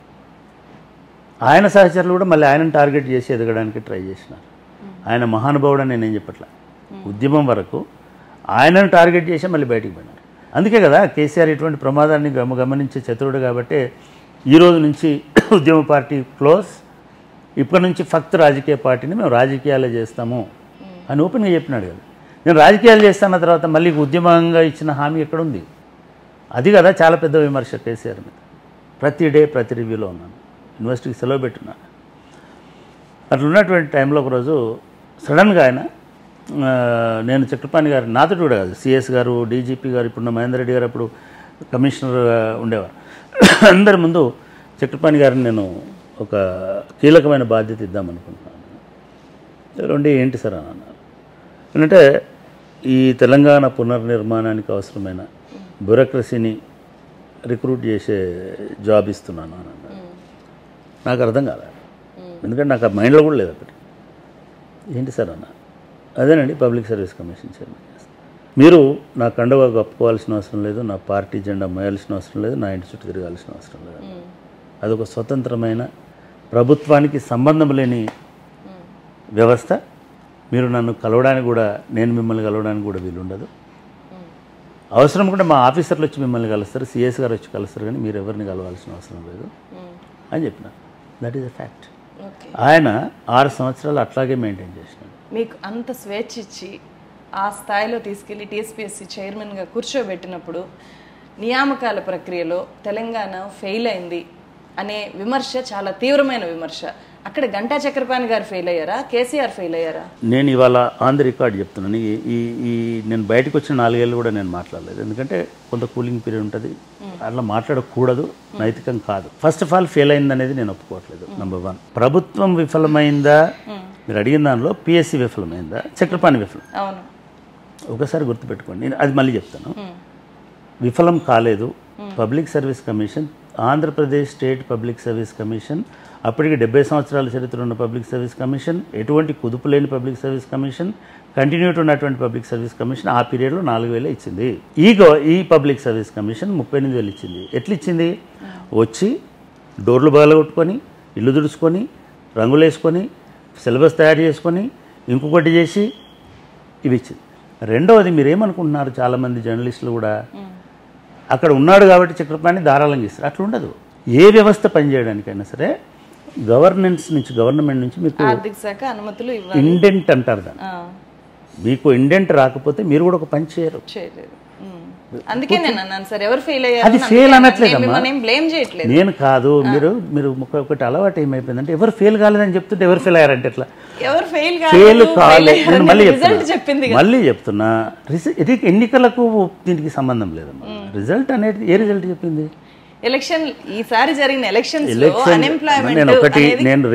ఆయన సహచరులు కూడా మళ్ళీ ఆయనను టార్గెట్ చేసి ఎదగడానికి ట్రై చేసినారు. ఆయన మహానుభావుడు అని నేనేం చెప్పట్లా. ఉద్యమం వరకు ఆయనను టార్గెట్ చేసి మళ్ళీ బయటికి పోయినారు. అందుకే కదా కేసీఆర్ ఇటువంటి ప్రమాదాన్ని గమనించే చతురుడు కాబట్టి ఈరోజు నుంచి ఉద్యమ పార్టీ క్లోజ్, ఇప్పటి నుంచి ఫక్త్ రాజకీయ పార్టీని మేము రాజకీయాలే చేస్తాము అని ఓపెన్గా చెప్పినాడు కదా. నేను రాజకీయాలు చేస్తాన్న తర్వాత మళ్ళీ ఉద్యమంగా ఇచ్చిన హామీ ఎక్కడుంది? అది కదా చాలా పెద్ద విమర్శ కేసీఆర్ మీద. ప్రతి డే ప్రతి రివ్యూలో ఉన్నాను, యూనివర్సిటీకి సెలవు పెట్టున్నాను. అట్లా ఉన్నటువంటి టైంలో ఒకరోజు సడన్గా ఆయన, నేను చక్రపాణి గారు, నాతో కూడా కాదు, సిఎస్ గారు, డీజీపీ గారు, ఇప్పుడు మహేందర్ రెడ్డి గారు అప్పుడు కమిషనర్ ఉండేవారు, అందరి ముందు చక్రపాణి గారిని నేను ఒక కీలకమైన బాధ్యత ఇద్దామనుకుంటున్నాను. ఏంటి సార్ అని అన్నారు. ఎందుకంటే ఈ తెలంగాణ పునర్నిర్మాణానికి అవసరమైన బ్యూరోక్రసీని రిక్రూట్ చేసే జాబ్ ఇస్తున్నాను అని అన్నాడు. నాకు అర్థం కాలేదు, ఎందుకంటే నాకు ఆ మైండ్లో కూడా లేదు అప్పటి. ఏంటి సార్ అన్న, అదేనండి పబ్లిక్ సర్వీస్ కమిషన్ చైర్మన్ చేస్తాను. మీరు నా కండువా కప్పుకోవాల్సిన అవసరం లేదు, నా పార్టీ జెండా మోయాల్సిన అవసరం లేదు, నా ఇంటి చుట్టూ తిరగాల్సిన అవసరం లేదు. అదొక స్వతంత్రమైన ప్రభుత్వానికి సంబంధం లేని వ్యవస్థ. మీరు నన్ను కలవడానికి కూడా, నేను మిమ్మల్ని కలవడానికి కూడా వీలుండదు. అవసరం కూడా మా ఆఫీసర్లు వచ్చి మిమ్మల్ని కలుస్తారు, సిఎస్ గారు వచ్చి కలుస్తారు, కానీ మీరు ఎవరిని కలవాల్సిన అవసరం లేదు అని చెప్పిన. That is a fact. ఆయన 6 సంవత్సరాలు అట్లాగే మెయింటైన్ చేసినాడు. మీకు అంత స్వేచ్ఛ ఇచ్చి ఆ స్థాయిలో తీసుకెళ్లి టీఎస్పీఎస్సీ చైర్మన్గా కూర్చోబెట్టినప్పుడు నియామకాల ప్రక్రియలో తెలంగాణ ఫెయిల్ అయింది అనే విమర్శ చాలా తీవ్రమైన విమర్శ. అక్కడ గంటా చక్రపాణి గారు ఫెయిల్ అయ్యారా, కేసీఆర్ ఫెయిల్ అయ్యారా? నేను ఇవాళ ఆన్ ది రికార్డ్ చెప్తున్నాను. ఈ నేను బయటకు వచ్చిన 4 ఏళ్ళు కూడా నేను మాట్లాడలేదు, ఎందుకంటే కొంత కూలింగ్ పీరియడ్ ఉంటుంది, అట్లా మాట్లాడకూడదు, నైతికం కాదు. ఫస్ట్ ఆఫ్ ఆల్ ఫెయిల్ అయింది అనేది నేను ఒప్పుకోవట్లేదు. నెంబర్ 1, ప్రభుత్వం విఫలమైందా మీరు అడిగిన దానిలో, పిఎస్సి విఫలమైందా, చక్రపాణి విఫలం. అవును, ఒకసారి గుర్తుపెట్టుకోండి, నేను అది మళ్ళీ చెప్తాను. విఫలం కాలేదు. Public service commission, Andhra Pradesh state public service commission, అప్పటికి 70 సంవత్సరాల చరిత్ర ఉన్న పబ్లిక్ సర్వీస్ కమిషన్, ఎటువంటి కుదుపు లేని పబ్లిక్ సర్వీస్ కమిషన్, కంటిన్యూటీ ఉన్నటువంటి పబ్లిక్ సర్వీస్ కమిషన్ ఆ పీరియడ్లో 4,000 ఇచ్చింది. ఈ పబ్లిక్ సర్వీస్ కమిషన్ 38,000 ఇచ్చింది. ఎట్లా ఇచ్చింది? వచ్చి డోర్లు బగలగొట్టుకొని, ఇల్లు దుడుచుకొని, రంగులు వేసుకొని, సిలబస్ తయారు చేసుకొని, ఇంకొకటి చేసి ఇవి ఇచ్చింది. రెండవది, మీరేమనుకుంటున్నారు, చాలామంది జర్నలిస్టులు కూడా అక్కడ ఉన్నాడు కాబట్టి చక్రపాణి ధారాళంగా ఇస్తారు. అట్లా ఉండదు. ఏ వ్యవస్థ పనిచేయడానికైనా సరే గవర్నమెంట్ నుంచి మీకు ఆర్థిక శాఖ అనుమతులు ఇవ్వాలి. ఇండెంట్ అంటారు దాన్ని. మీకు ఇండెంట్ రాకపోతే మీరు కూడా ఒక పని చేయరు. అందుకే నేను అన్నాను సార్, ఎవరు ఫెయిల్ అయ్యారు అది ఫెయిల్ అనట్లేదమ్మా, బ్లేమ్ చేయట్లేదు నేను కాదు. మీరు ఒకటి అలవాటు ఏమైపోయిందంటే, ఎవరు ఫెయిల్ కాలేదని చెప్తుంటే ఎవరు ఫెయిల్ అయ్యారంటే ఎట్లా? ఎవరు ఫెయిల్ కాలేదు. నేను మళ్ళీ చెప్పింది చెప్తున్నా, ఎన్నికలకు దీనికి సంబంధం లేదమ్మా. రిజల్ట్ అనేది ఏ రిజల్ట్ చెప్పింది? ఎలక్షన్, ఈసారి జరిగిన ఎలక్షన్స్ లో అన్ఎంప్లాయ్మెంట్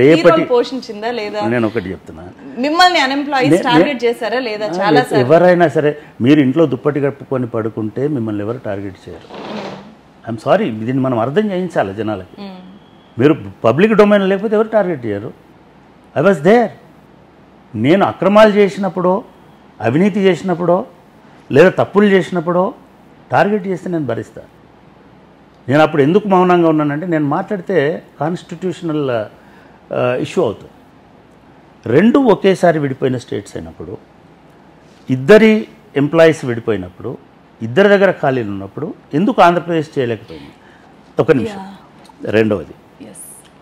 పోషించిందా లేదా? నేను ఒకటి చెప్తున్నా, మిమ్మల్ని అన్ఎంప్లాయీస్ టార్గెట్ చేశారా లేదా? చాలా ఎవరైనా సరే మీరు ఇంట్లో దుప్పటి కప్పుకొని పడుకుంటే మిమ్మల్ని ఎవరు టార్గెట్ చేయరు. ఐఎమ్ సారీ, దీన్ని మనం అర్థం చేయించాలి జనాలకి. మీరు పబ్లిక్ డొమైన్ లేకపోతే ఎవరు టార్గెట్ చేయరు. I was there. నేను అక్రమాలు చేసినప్పుడో, అవినీతి చేసినప్పుడో, లేదా తప్పులు చేసినప్పుడో టార్గెట్ చేస్తే నేను భరిస్తాను. నేను అప్పుడు ఎందుకు మౌనంగా ఉన్నానంటే, నేను మాట్లాడితే కాన్స్టిట్యూషనల్ ఇష్యూ అవుతుంది. 2 ఒకేసారి విడిపోయిన స్టేట్స్ అయినప్పుడు, ఇద్దరి ఎంప్లాయీస్ విడిపోయినప్పుడు, ఇద్దరి దగ్గర ఖాళీలు ఉన్నప్పుడు ఎందుకు ఆంధ్రప్రదేశ్ చేయలేకపోయింది? ఒక నిమిషం. రెండవది,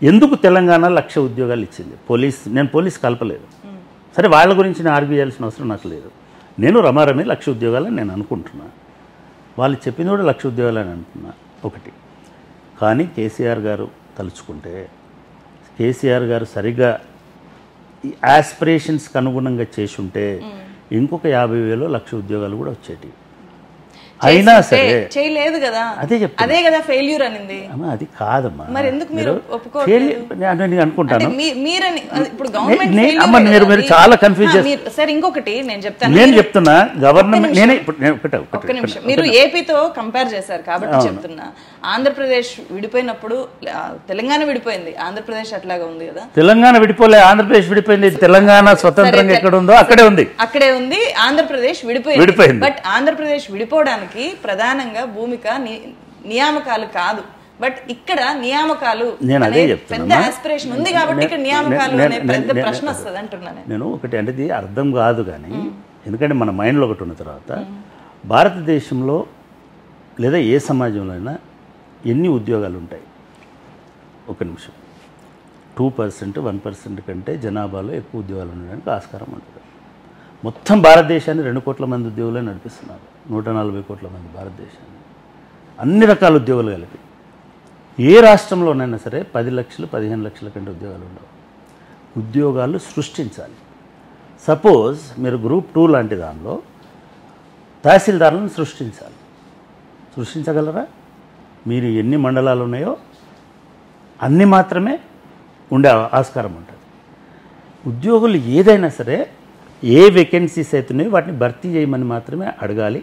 ఎందుకు తెలంగాణ 1,00,000 ఉద్యోగాలు ఇచ్చింది? నేను పోలీస్ కలపలేదు, సరే వాళ్ళ గురించి నేను ఆర్గ్యూ చేయాల్సిన అవసరం నాకు లేదు. నేను రమారమి 1,00,000 ఉద్యోగాలని నేను అనుకుంటున్నా, వాళ్ళు చెప్పింది కూడా 1,00,000 ఉద్యోగాలని అంటున్నా. ఒకటి. కానీ కేసీఆర్ గారు తలుచుకుంటే, కేసీఆర్ గారు సరిగ్గా ఈ ఆస్పిరేషన్స్కి అనుగుణంగా చేసి ఉంటే ఇంకొక 50,000 1,00,000 ఉద్యోగాలు కూడా వచ్చేటి. అయినా సరే చేయలేదు కదా. అదే చెప్తా, అదే కదా ఫెయిల్యూర్ అనింది. అది కాదమ్మా. మరి ఎందుకు మీరు ఒప్పుకోలేదు? నేను అనుకుంటాను మీరని ఇప్పుడు గవర్నమెంట్ మీరు చాలా కన్ఫ్యూజ్ చేస్తారు. సరే ఇంకొకటి నేను చెప్తాను. నేను చెప్తున్నా గవర్నమెంట్, నేనే ఒక్క నిమిషం, మీరు ఏపీతో కంపేర్ చేశారు కాబట్టి చెప్తున్నా. ఆంధ్రప్రదేశ్ విడిపోయినప్పుడు తెలంగాణ విడిపోయింది, ఆంధ్రప్రదేశ్ అట్లాగా ఉంది కదా. తెలంగాణ విడిపోలే, ఆంధ్రప్రదేశ్ విడిపోయింది. తెలంగాణ స్వతంత్రంగా ఎక్కడ ఉందో అక్కడే ఉంది. ఆంధ్రప్రదేశ్ విడిపోయింది. బట్ ఆంధ్రప్రదేశ్ విడిపోవడానికి ప్రధానంగా భూమిక నియామకాలు కాదు, బట్ ఇక్కడ నియామకాలు పెద్ద ఆస్పిరేషన్ ఉంది కాబట్టి ఇక్కడ నియామకాలు అనే పెద్ద ప్రశ్న వస్తుంది అంటున్నాను నేను. ఒకటి అంటే ఇది అర్థం కాదు కానీ, ఎందుకంటే మన మైండ్లో ఒకటి ఉన్న తర్వాత భారతదేశంలో లేదా ఏ సమాజంలో అయినా ఎన్ని ఉద్యోగాలు ఉంటాయి? ఒక నిమిషం. 2%, 1% కంటే జనాభాలో ఎక్కువ ఉద్యోగాలు ఉండడానికి ఆస్కారం ఉంటుంది. మొత్తం భారతదేశాన్ని 2 కోట్ల మంది ఉద్యోగులే నడిపిస్తున్నారు. 140 కోట్ల మంది భారతదేశాన్ని, అన్ని రకాల ఉద్యోగులు కలిపి. ఏ రాష్ట్రంలోనైనా సరే 10 లక్షలు 15 లక్షల కంటే ఉద్యోగాలు ఉండవు. ఉద్యోగాలు సృష్టించాలి. సపోజ్ మీరు గ్రూప్ 2 లాంటి దానిలో తహసీల్దారులను సృష్టించగలరా? మీరు ఎన్ని మండలాలు ఉన్నాయో అన్ని మాత్రమే ఉండే ఆస్కారం ఉంటుంది. ఉద్యోగులు ఏదైనా సరే ఏ వేకెన్సీస్ అవుతున్నాయో వాటిని భర్తీ చేయమని మాత్రమే అడగాలి.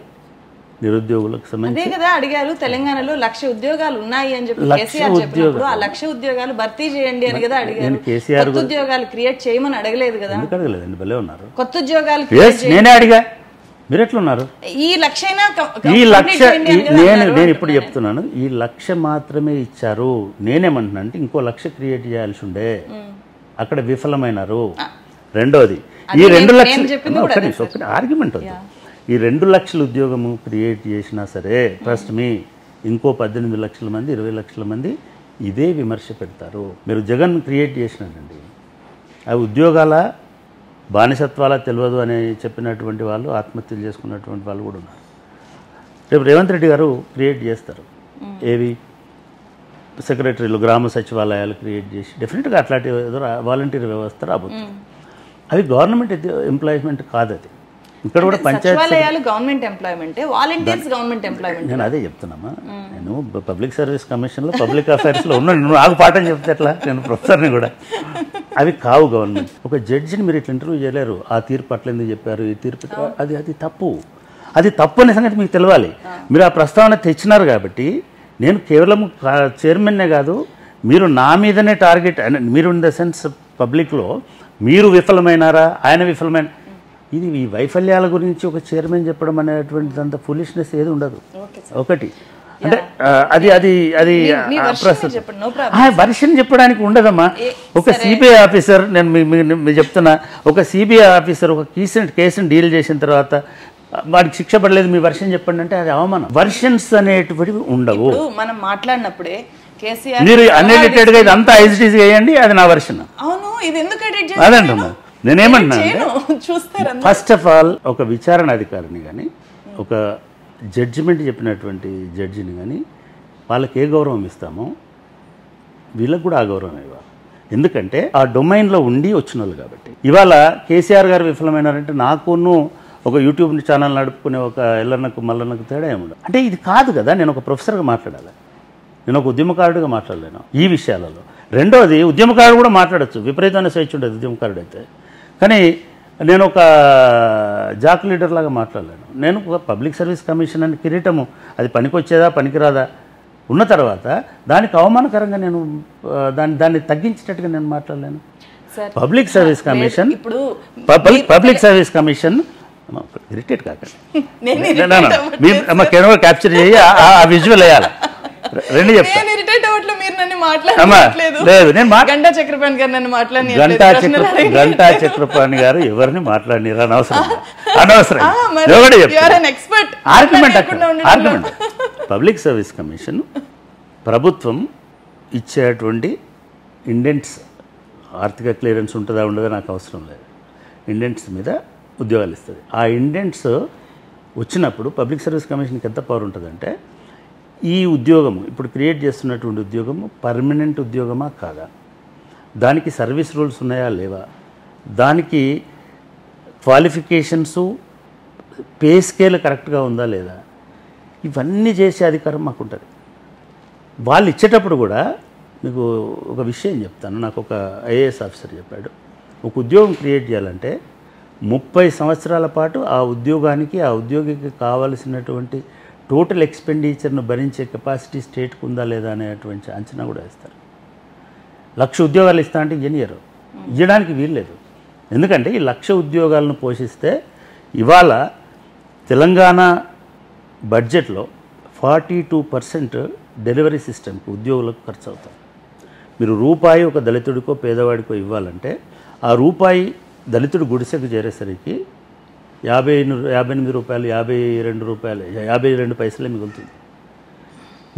నిరుద్యోగులకు సంబంధించి అదే కదా అడిగారు. తెలంగాణలో 1,00,000 ఉద్యోగాలు ఉన్నాయి అని చెప్పి కేసీఆర్ చెప్పినప్పుడు ఆ 1,00,000 ఉద్యోగాలు భర్తీ చేయండి అని కదా అడిగారు. కొత్త ఉద్యోగాలు క్రియేట్ చేయమని అడగలేదు కదా. ఎందుకు అడగలేదండి, భలే ఉన్నారు. కొత్త ఉద్యోగాలు నేనే అడిగా, మీరు ఎట్లున్నారు? ఈ 1,00,000 ఈ 1,00,000 నేను ఇప్పుడు చెప్తున్నాను, ఈ 1,00,000 మాత్రమే ఇచ్చారు. నేనేమంటున్నా అంటే ఇంకో 1,00,000 క్రియేట్ చేయాల్సి ఉండే, అక్కడ విఫలమైనారు. రెండోది ఈ 2,00,000 ఒకటి ఆర్గ్యుమెంట్ వద్దు. ఈ 2,00,000 ఉద్యోగము క్రియేట్ చేసినా సరే ట్రస్ట్ మీ ఇంకో 18 లక్షల మంది 20 లక్షల మంది ఇదే విమర్శ పెడతారు. మీరు జగన్ క్రియేట్ చేసినారండి, ఆ ఉద్యోగాల బానిసత్వాల తెలియదు అని చెప్పినటువంటి వాళ్ళు, ఆత్మహత్యలు చేసుకున్నటువంటి వాళ్ళు కూడా ఉన్నారు. రేపు రేవంత్ రెడ్డి గారు క్రియేట్ చేస్తారు. ఏవి సెక్రటరీలు, గ్రామ సచివాలయాలు క్రియేట్ చేసి డెఫినెట్గా అట్లాంటి ఏదో వాలంటీర్ వ్యవస్థ రాబోతుంది. అవి గవర్నమెంట్ ఎంప్లాయ్మెంట్ కాదు. అది ఇక్కడ కూడా Panchayati Raj government employment, volunteers government employment. నేను అదే చెప్తున్నామా, నేను పబ్లిక్ సర్వీస్ కమిషన్లో పబ్లిక్ అఫైర్స్లో ఉన్నాను. నువ్వు నాకు పాఠం చెప్తే ఎట్లా, నేను ప్రొఫెసర్ని కూడా. అవి కావు గవర్నమెంట్. ఒక జడ్జిని మీరు ఇట్లా ఇంటర్వ్యూ చేయలేరు. ఆ తీర్పు అట్లా ఎందుకు చెప్పారు, ఈ తీర్పు అది తప్పు. అది తప్పు అనే సంగతి మీకు తెలియాలి. మీరు ఆ ప్రస్తావన తెచ్చినారు కాబట్టి నేను కేవలం చైర్మన్నే కాదు, మీరు నా మీదనే టార్గెట్. మీరు ఇన్ ద సెన్స్ పబ్లిక్లో మీరు విఫలమైనారా, ఆయన విఫలమైన, ఇది ఈ వైఫల్యాల గురించి ఒక చైర్మన్ చెప్పడం అనేటువంటిది అంత ఫులిష్నెస్ ఏది ఉండదు. ఒకటి అంటే అది అది అది వర్షన్ చెప్పడానికి ఉండదమ్మా. ఒక సిబిఐ ఆఫీసర్, నేను మీకు చెప్తున్నా, ఒక సిబిఐ ఆఫీసర్ ఒక కేసుని డీల్ చేసిన తర్వాత వాడికి శిక్ష పడలేదు, మీ వర్షన్ చెప్పండి అంటే అది అవమానం. వర్షన్స్ అనేటువంటివి ఉండవు. మనం మాట్లాడినప్పుడే కేసీఆర్ మీరు అన్ఎడిటెడ్ గా ఇదంతా ఐజిటీస్ వేయండి, అది నా వర్షన్. అవును, ఇది ఎందుకు ఎడిట్ చేస్తారు? అదంటున్నా నేనేమన్నా, ఫస్ట్ ఆఫ్ ఆల్ ఒక విచారణ అధికారిని కానీ ఒక జడ్జిమెంట్ చెప్పినటువంటి జడ్జిని కానీ వాళ్ళకి ఏ గౌరవం ఇస్తామో వీళ్ళకి కూడా ఆ గౌరవం ఇవ్వాలి. ఎందుకంటే ఆ డొమైన్లో ఉండి వచ్చిన వాళ్ళు కాబట్టి. ఇవాళ కేసీఆర్ గారు విఫలమైనారంటే నాకును ఒక యూట్యూబ్ ఛానల్ నడుపుకునే ఒక ఎల్లన్నకు మల్లన్నకు తేడా ఏముండదు. అంటే ఇది కాదు కదా, నేను ఒక ప్రొఫెసర్గా మాట్లాడాలి, నేను ఒక ఉద్యమకారుడిగా మాట్లాడలేను ఈ విషయాలలో. రెండోది, ఉద్యమకారుడు కూడా మాట్లాడచ్చు, విపరీతమైన స్వేచ్ఛ ఉండదు ఉద్యమకారుడు అయితే. కానీ నేను ఒక జాక్ లీడర్ లాగా మాట్లాడలేను. నేను ఒక పబ్లిక్ సర్వీస్ కమిషన్ అని కిరీటము, అది పనికొచ్చేదా పనికిరాదా ఉన్న తర్వాత దానికి అవమానకరంగా నేను దాన్ని తగ్గించేటట్టుగా నేను మాట్లాడలేను. Public service commission public service commission irritate కాకండి, కెమెరా క్యాప్చర్ చేయి, ఆ విజువల్ వేయాలి. రెండు చెప్తాను. గంటా చక్రపాణి గారు ఎవరిని మాట్లాడినారు అనవసరం. ఆర్గ్యుమెంట్. పబ్లిక్ సర్వీస్ కమిషన్ ప్రభుత్వం ఇచ్చేటువంటి ఇండెంట్స్, ఆర్థిక క్లియరెన్స్ ఉంటుందా ఉండదా నాకు అవసరం లేదు, ఇండెంట్స్ మీద ఉద్యోగాలు ఇస్తుంది. ఆ ఇండెంట్స్ వచ్చినప్పుడు పబ్లిక్ సర్వీస్ కమిషన్కి ఎంత పవర్ ఉంటుందంటే, ఈ ఉద్యోగము ఇప్పుడు క్రియేట్ చేస్తున్నటువంటి ఉద్యోగము పర్మనెంట్ ఉద్యోగమా కాదా, దానికి సర్వీస్ రూల్స్ ఉన్నాయా లేవా, దానికి క్వాలిఫికేషన్సు పే స్కేల్ కరెక్ట్గా ఉందా లేదా, ఇవన్నీ చేసే అధికారం మాకు ఉంటుంది. వాళ్ళు ఇచ్చేటప్పుడు కూడా మీకు ఒక విషయం చెప్తాను. నాకు ఒక ఐఏఎస్ ఆఫీసర్ చెప్పాడు, ఒక ఉద్యోగం క్రియేట్ చేయాలంటే 30 సంవత్సరాల పాటు ఆ ఉద్యోగానికి, ఆ ఉద్యోగికి కావాల్సినటువంటి టోటల్ ఎక్స్పెండిచర్ను భరించే కెపాసిటీ స్టేట్కి ఉందా లేదా అనేటువంటి అంచనా కూడా వేస్తారు. 1,00,000 ఉద్యోగాలు ఇస్తా అంటే ఇయ్యనియరు, ఇవ్వడానికి వీల్లేదు. ఎందుకంటే ఈ 1,00,000 ఉద్యోగాలను పోషిస్తే ఇవాళ తెలంగాణ బడ్జెట్లో 42% డెలివరీ సిస్టమ్కి ఉద్యోగులకు ఖర్చు అవుతాయి. మీరు రూపాయి ఒక దళితుడికో పేదవాడికో ఇవ్వాలంటే ఆ రూపాయి దళితుడు గుడిసెకు చేరేసరికి 58 రూపాయలు, 52 రూపాయలు, 52 పైసలే మిగులుతుంది.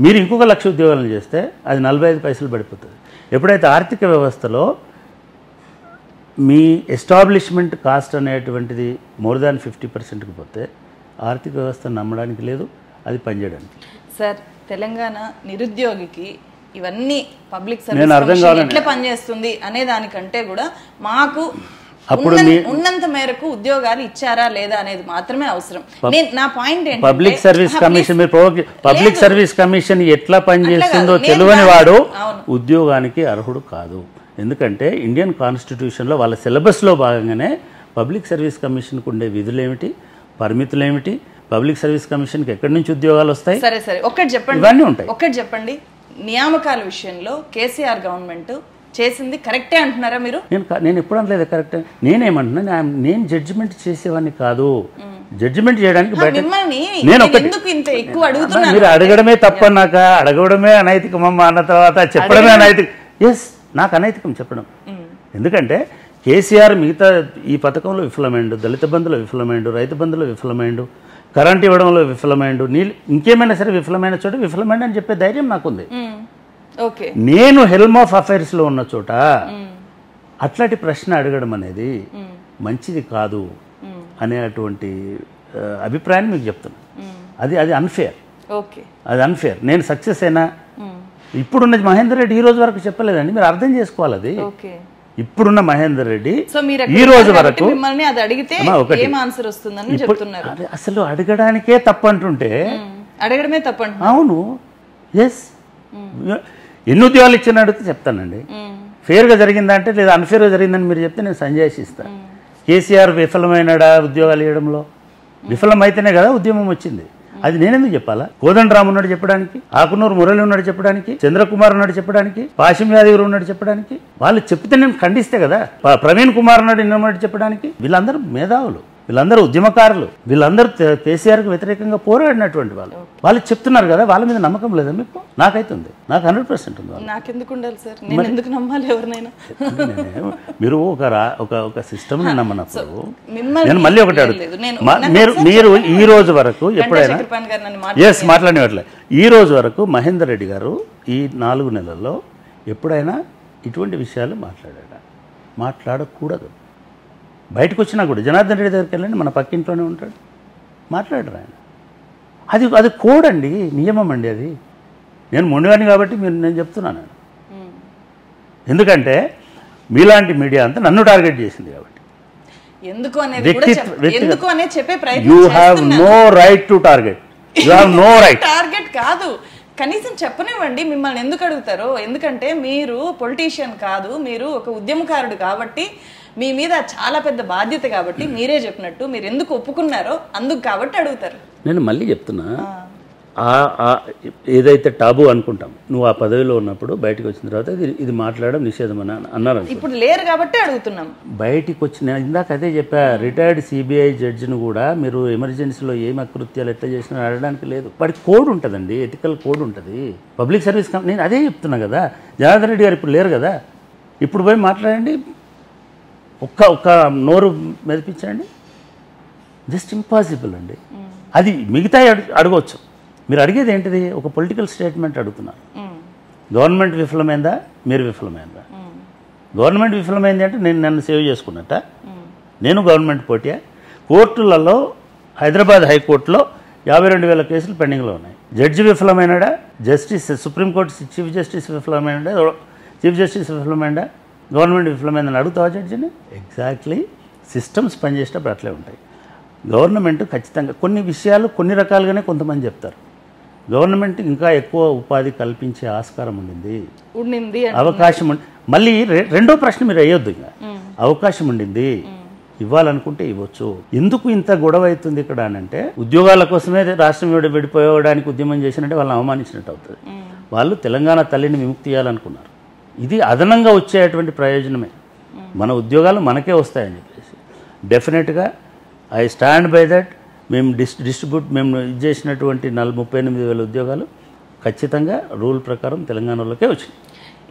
మీరు ఇంకొక 1,00,000 ఉద్యోగాలను చేస్తే అది 45 పైసలు పడిపోతుంది. ఎప్పుడైతే ఆర్థిక వ్యవస్థలో మీ ఎస్టాబ్లిష్మెంట్ కాస్ట్ అనేటువంటిది మోర్ దాన్ 50%కి పోతే ఆర్థిక వ్యవస్థ నమ్మడానికి లేదు, అది పనిచేయడానికి. సార్, తెలంగాణ నిరుద్యోగికి ఇవన్నీ పబ్లిక్ సర్వీస్ ఎట్లా పనిచేస్తుంది అనే దానికంటే కూడా మాకు అప్పుడు ఉన్నంత మేరకు ఉద్యోగాలు ఇచ్చారా లేదా అనేది మాత్రమే అవసరం. నా పాయింట్ ఏంటంటే public service commission, public service commission ఎట్లా పనిచేస్తుందో తెలియని వాడు ఉద్యోగానికి అర్హుడు కాదు. ఎందుకంటే ఇండియన్ కాన్స్టిట్యూషన్లో వాళ్ళ సిలబస్లో భాగంగానే పబ్లిక్ సర్వీస్ కమిషన్కు ఉండే విధులు ఏమిటి, పరిమితులు ఏమిటి, పబ్లిక్ సర్వీస్ కమిషన్కి ఎక్కడి నుంచి ఉద్యోగాలు వస్తాయి? సరే సరే ఒక్కటి చెప్పండి, ఇవన్నీ ఉంటాయి. ఒక్కటి చెప్పండి, నియామకాల విషయంలో కేసీఆర్ గవర్నమెంట్ చేసింది కరెక్టే అంటున్నారా మీరు? నేను ఎప్పుడు అనలేదు కరెక్టే. నేనేమంటున్నా, నేను జడ్జిమెంట్ చేసేవాడిని కాదు. జడ్జిమెంట్ చేయడానికి నేను మీరు అడగడమే తప్పన్నాక అడగడమే అనైతికమమ్మా అన్న తర్వాత చెప్పడమే అనైతికం. ఎస్, నాకు అనైతికం చెప్పడం. ఎందుకంటే కేసీఆర్ మిగతా ఈ పథకంలో విఫలమైండు, దళిత బంధులో విఫలమైండు, రైతు బంధులో విఫలమైండు, కరెంట్ ఇవ్వడంలో విఫలమైండు, ఇంకేమైనా సరే విఫలమైన చోట విఫలమైండు అని చెప్పే ధైర్యం నాకుంది. నేను హెల్మ్ ఆఫ్ అఫైర్స్లో ఉన్న చోట అట్లాంటి ప్రశ్న అడగడం అనేది మంచిది కాదు అనేటువంటి అభిప్రాయాన్ని మీకు చెప్తున్నా. అది అన్ఫేర్. అది అన్ఫేర్. నేను సక్సెస్ అయినా ఇప్పుడున్న మహేందర్ రెడ్డి ఈ రోజు వరకు చెప్పలేదండి, మీరు అర్థం చేసుకోవాలి. అది ఇప్పుడున్న మహేందర్ రెడ్డి ఈ రోజు వరకు అసలు అడగడానికే తప్పంటుంటే అడగడమే తప్పంట. అవును, ఎస్. ఎన్ని ఉద్యోగాలు ఇచ్చిన అడిగితే చెప్తానండి. ఫేర్గా జరిగిందా అంటే లేదా అన్ఫేర్గా జరిగిందని మీరు చెప్తే నేను సంజాయిస్తాను. కేసీఆర్ విఫలమైనడా ఉద్యోగాలు ఇవ్వడంలో? విఫలమైతేనే కదా ఉద్యమం వచ్చింది. అది నేనెందుకు చెప్పాలా? కోదండరామ్ ఉన్నాడు చెప్పడానికి, ఆకునూరు మురళి ఉన్నాడు చెప్పడానికి, చంద్రకుమార్ ఉన్నాడు చెప్పడానికి, పాశం యాదగిరి ఉన్నాడు చెప్పడానికి. వాళ్ళు చెప్తే నేను ఖండిస్తే కదా. ప్రవీణ్ కుమార్ ఉన్నాడు చెప్పడానికి. వీళ్ళందరూ మేధావులు, వీళ్ళందరూ ఉద్యమకారులు, వీళ్ళందరూ కేసీఆర్కి వ్యతిరేకంగా పోరాడినటువంటి వాళ్ళు చెప్తున్నారు కదా. వాళ్ళ మీద నమ్మకం లేదా మీకు? నాకైతే ఉంది, నాకు 100% ఉంది. నాకెందుకు ఉండాలి సార్? నేను ఎందుకు నమ్మాలి ఎవరినైనా? మీరు ఒక సిస్టమ్ నమ్మనప్పుడు నేను మళ్ళీ ఒకటి అడుగుతాను. మీరు ఈ రోజు వరకు ఎప్పుడైనా మాట్లాడేవాట్లే, ఈ రోజు వరకు మహేందర్ రెడ్డి గారు ఈ 4 నెలల్లో ఎప్పుడైనా ఇటువంటి విషయాలు మాట్లాడా? మాట్లాడకూడదు. బయటకు వచ్చినా కూడా జనార్దన్ రెడ్డి దగ్గరికి వెళ్ళండి, మన పక్కింట్లోనే ఉంటాడు, మాట్లాడరు ఆయన. అది కోడ్ అండి, నియమం అండి. అది నేను మొండిగాని కాబట్టి నేను చెప్తున్నాను. ఎందుకంటే మీలాంటి మీడియా అంతా నన్ను టార్గెట్ చేసింది కాబట్టి. You have no right to target. You have no right. Target కాదు, కనీసం చెప్పనివ్వండి. మిమ్మల్ని ఎందుకు అడుగుతారో? ఎందుకంటే మీరు పొలిటీషియన్ కాదు, మీరు ఒక ఉద్యమకారుడు కాబట్టి మీ మీద చాలా పెద్ద బాధ్యత కాబట్టి మీరే చెప్పినట్టు మీరు ఎందుకు ఒప్పుకున్నారో అందుకు కాబట్టి అడుగుతారు. నేను మళ్ళీ చెప్తున్నా, ఏదైతే టాబు అనుకుంటాం, నువ్వు ఆ పదవిలో ఉన్నప్పుడు బయటకు వచ్చిన తర్వాత ఇది మాట్లాడడం నిషేధం అని అన్నారు. ఇప్పుడు లేరు కాబట్టి అడుగుతున్నాం. బయటికి వచ్చిన ఇందాక అదే చెప్పా, రిటైర్డ్ సిబిఐ జడ్జిని కూడా మీరు ఎమర్జెన్సీలో ఏం అకృత్యాలు ఎట్లా చేసినా అడగడానికి లేదు. వాడికి కోడ్ ఉంటుందండి, ఎథికల్ కోడ్ ఉంటుంది. పబ్లిక్ సర్వీస్ నేను అదే చెప్తున్నా కదా. జనార్దన్ రెడ్డి గారు ఇప్పుడు లేరు కదా, ఇప్పుడు పోయి మాట్లాడండి, ఒక్క నోరు మెదిపించండి. జస్ట్ ఇంపాసిబుల్ అండి. అది మిగతా అడగవచ్చు. మీరు అడిగేది ఏంటిది? ఒక పొలిటికల్ స్టేట్మెంట్ అడుగుతున్నారు. గవర్నమెంట్ విఫలమైందా, మీరు విఫలమైందా? గవర్నమెంట్ విఫలమైంది అంటే నేను నన్ను సేవ్ చేసుకున్నట్ట? నేను గవర్నమెంట్ పోటీయా? కోర్టులలో హైదరాబాద్ హైకోర్టులో 52,000 కేసులు పెండింగ్లో ఉన్నాయి. జడ్జి విఫలమైనడా? జస్టిస్ సుప్రీంకోర్టు చీఫ్ జస్టిస్ విఫలమైనడా? చీఫ్ జస్టిస్ విఫలమైనడా? గవర్నమెంట్ విఫలమైందని అడుగుతావా జడ్జిని? ఎగ్జాక్ట్లీ సిస్టమ్స్ పనిచేసేటప్పుడు అట్లే ఉంటాయి. గవర్నమెంట్ ఖచ్చితంగా కొన్ని విషయాలు కొన్ని రకాలుగానే కొంతమంది చెప్తారు. గవర్నమెంట్ ఇంకా ఎక్కువ ఉపాధి కల్పించే ఆస్కారం ఉండింది, అవకాశం మళ్ళీ రెండో ప్రశ్న మీరు అయ్యొద్దు. ఇంకా అవకాశం ఉండింది, ఇవ్వాలనుకుంటే ఇవ్వచ్చు. ఎందుకు ఇంత గొడవ అవుతుంది ఇక్కడ అని అంటే, ఉద్యోగాల కోసమే రాష్ట్రం విడిపోవడానికి ఉద్యమం చేసినట్టే వాళ్ళని అవమానించినట్టు అవుతుంది. వాళ్ళు తెలంగాణ తల్లిని విముక్తి చేయాలనుకున్నారు. ఇది అదనంగా వచ్చేటువంటి ప్రయోజనమే. మన ఉద్యోగాలు మనకే వస్తాయని చెప్పేసి డెఫినెట్గా ఐ స్టాండ్ బై దట్. మేము మేము ఇది చేసినటువంటి 38,000 ఉద్యోగాలు ఖచ్చితంగా రూల్ ప్రకారం తెలంగాణలోకే వచ్చినాయి.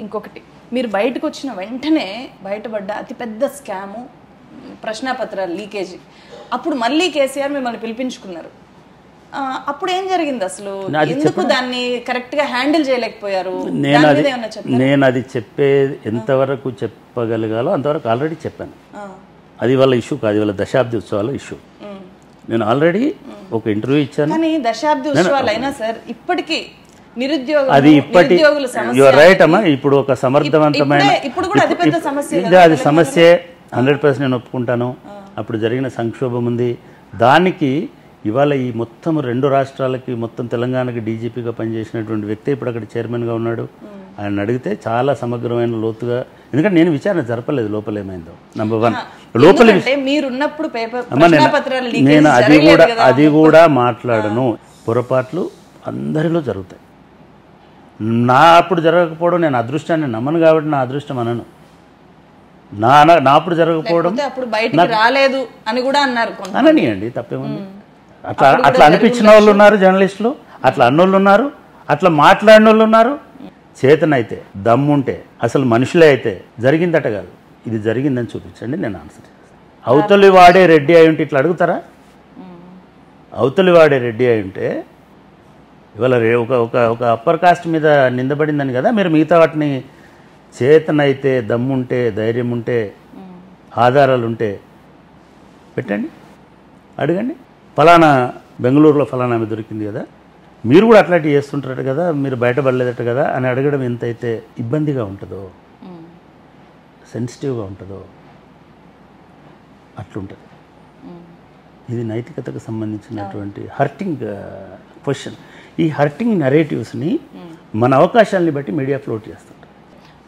ఇంకొకటి, మీరు బయటకు వచ్చిన వెంటనే బయటపడ్డ అతిపెద్ద స్కాము ప్రశ్నాపత్రాల లీకేజీ. అప్పుడు మళ్ళీ కేసీఆర్ మిమ్మల్ని పిలిపించుకున్నారు. అప్పుడు ఏం జరిగింది అసలు? ఎందుకు దాన్ని కరెక్ట్ గా హ్యాండిల్ చేయలేకపోయారు? నేను అది ఎంతవరకు చెప్పగలిగాలో అంతవరకు ఆల్రెడీ చెప్పాను. అది వాళ్ళ ఇష్యూ కాదు, వాళ్ళ దశాబ్ది ఉత్సవాల ఇష్యూ. నేను ఆల్రెడీ ఒక ఇంటర్వ్యూ ఇచ్చాను. కానీ దశాబ్ది ఉత్సవాలు అయినా సార్ ఇప్పటికీ అది ఇప్పటి రైట్ అమ్మా. ఇప్పుడు ఒక సమర్థవంతమైన అది సమస్యే 100% నేను ఒప్పుకుంటాను. అప్పుడు జరిగిన సంక్షోభం ఉంది. దానికి ఇవాళ ఈ మొత్తం 2 రాష్ట్రాలకి మొత్తం తెలంగాణకి డీజీపీగా పనిచేసినటువంటి వ్యక్తి ఇప్పుడు అక్కడ చైర్మన్గా ఉన్నాడు. ఆయన అడిగితే చాలా సమగ్రమైన లోతుగా, ఎందుకంటే నేను విచారణ జరపలేదు లోపల ఏమైందో. నంబర్ 1. లోపల మీరున్నప్పుడు పేపర్ నేను అది కూడా మాట్లాడను. పొరపాట్లు అందరిలో జరుగుతాయి. నా అప్పుడు జరగకపోవడం నేను అదృష్టాన్ని నమ్మను కాబట్టి నా అదృష్టం అనను. నా అప్పుడు జరగకపోవడం రాలేదు అని కూడా అన్నారు. అననియండి, తప్పేముంది. అట్లా అనిపించిన వాళ్ళు ఉన్నారు జర్నలిస్టులు, అట్లా అన్నోళ్ళు ఉన్నారు, అట్లా మాట్లాడిన వాళ్ళు ఉన్నారు. చేతనైతే దమ్ముంటే అసలు మనుషులే అయితే జరిగిందట కాదు, ఇది జరిగిందని చూపించండి, నేను ఆన్సర్ చేస్తాను. అవతలి వాడే రెడ్డి అయి ఉంటే ఇట్లా అడుగుతారా? అవతలి వాడే రెడ్డి అయి ఉంటే ఇవాళ ఒక అప్పర్ కాస్ట్ మీద నిందబడిందని కదా, మీరు మిగతా వాటిని చేతనైతే దమ్ముంటే ధైర్యం ఉంటే ఆధారాలు ఉంటే పెట్టండి, అడగండి. ఫలానా బెంగళూరులో ఫలానా ఆమె దొరికింది కదా, మీరు కూడా అట్లాంటివి చేస్తుంటారట కదా, మీరు బయటపడలేదట కదా అని అడగడం ఎంతైతే ఇబ్బందిగా ఉంటుందో, సెన్సిటివ్గా ఉంటుందో అట్లుంటుంది. ఇది నైతికతకు సంబంధించినటువంటి హర్టింగ్ క్వశ్చన్. ఈ హర్టింగ్ నరేటివ్స్ని మన అవకాశాలని బట్టి మీడియా ఫ్లోట్ చేస్తుంటారు.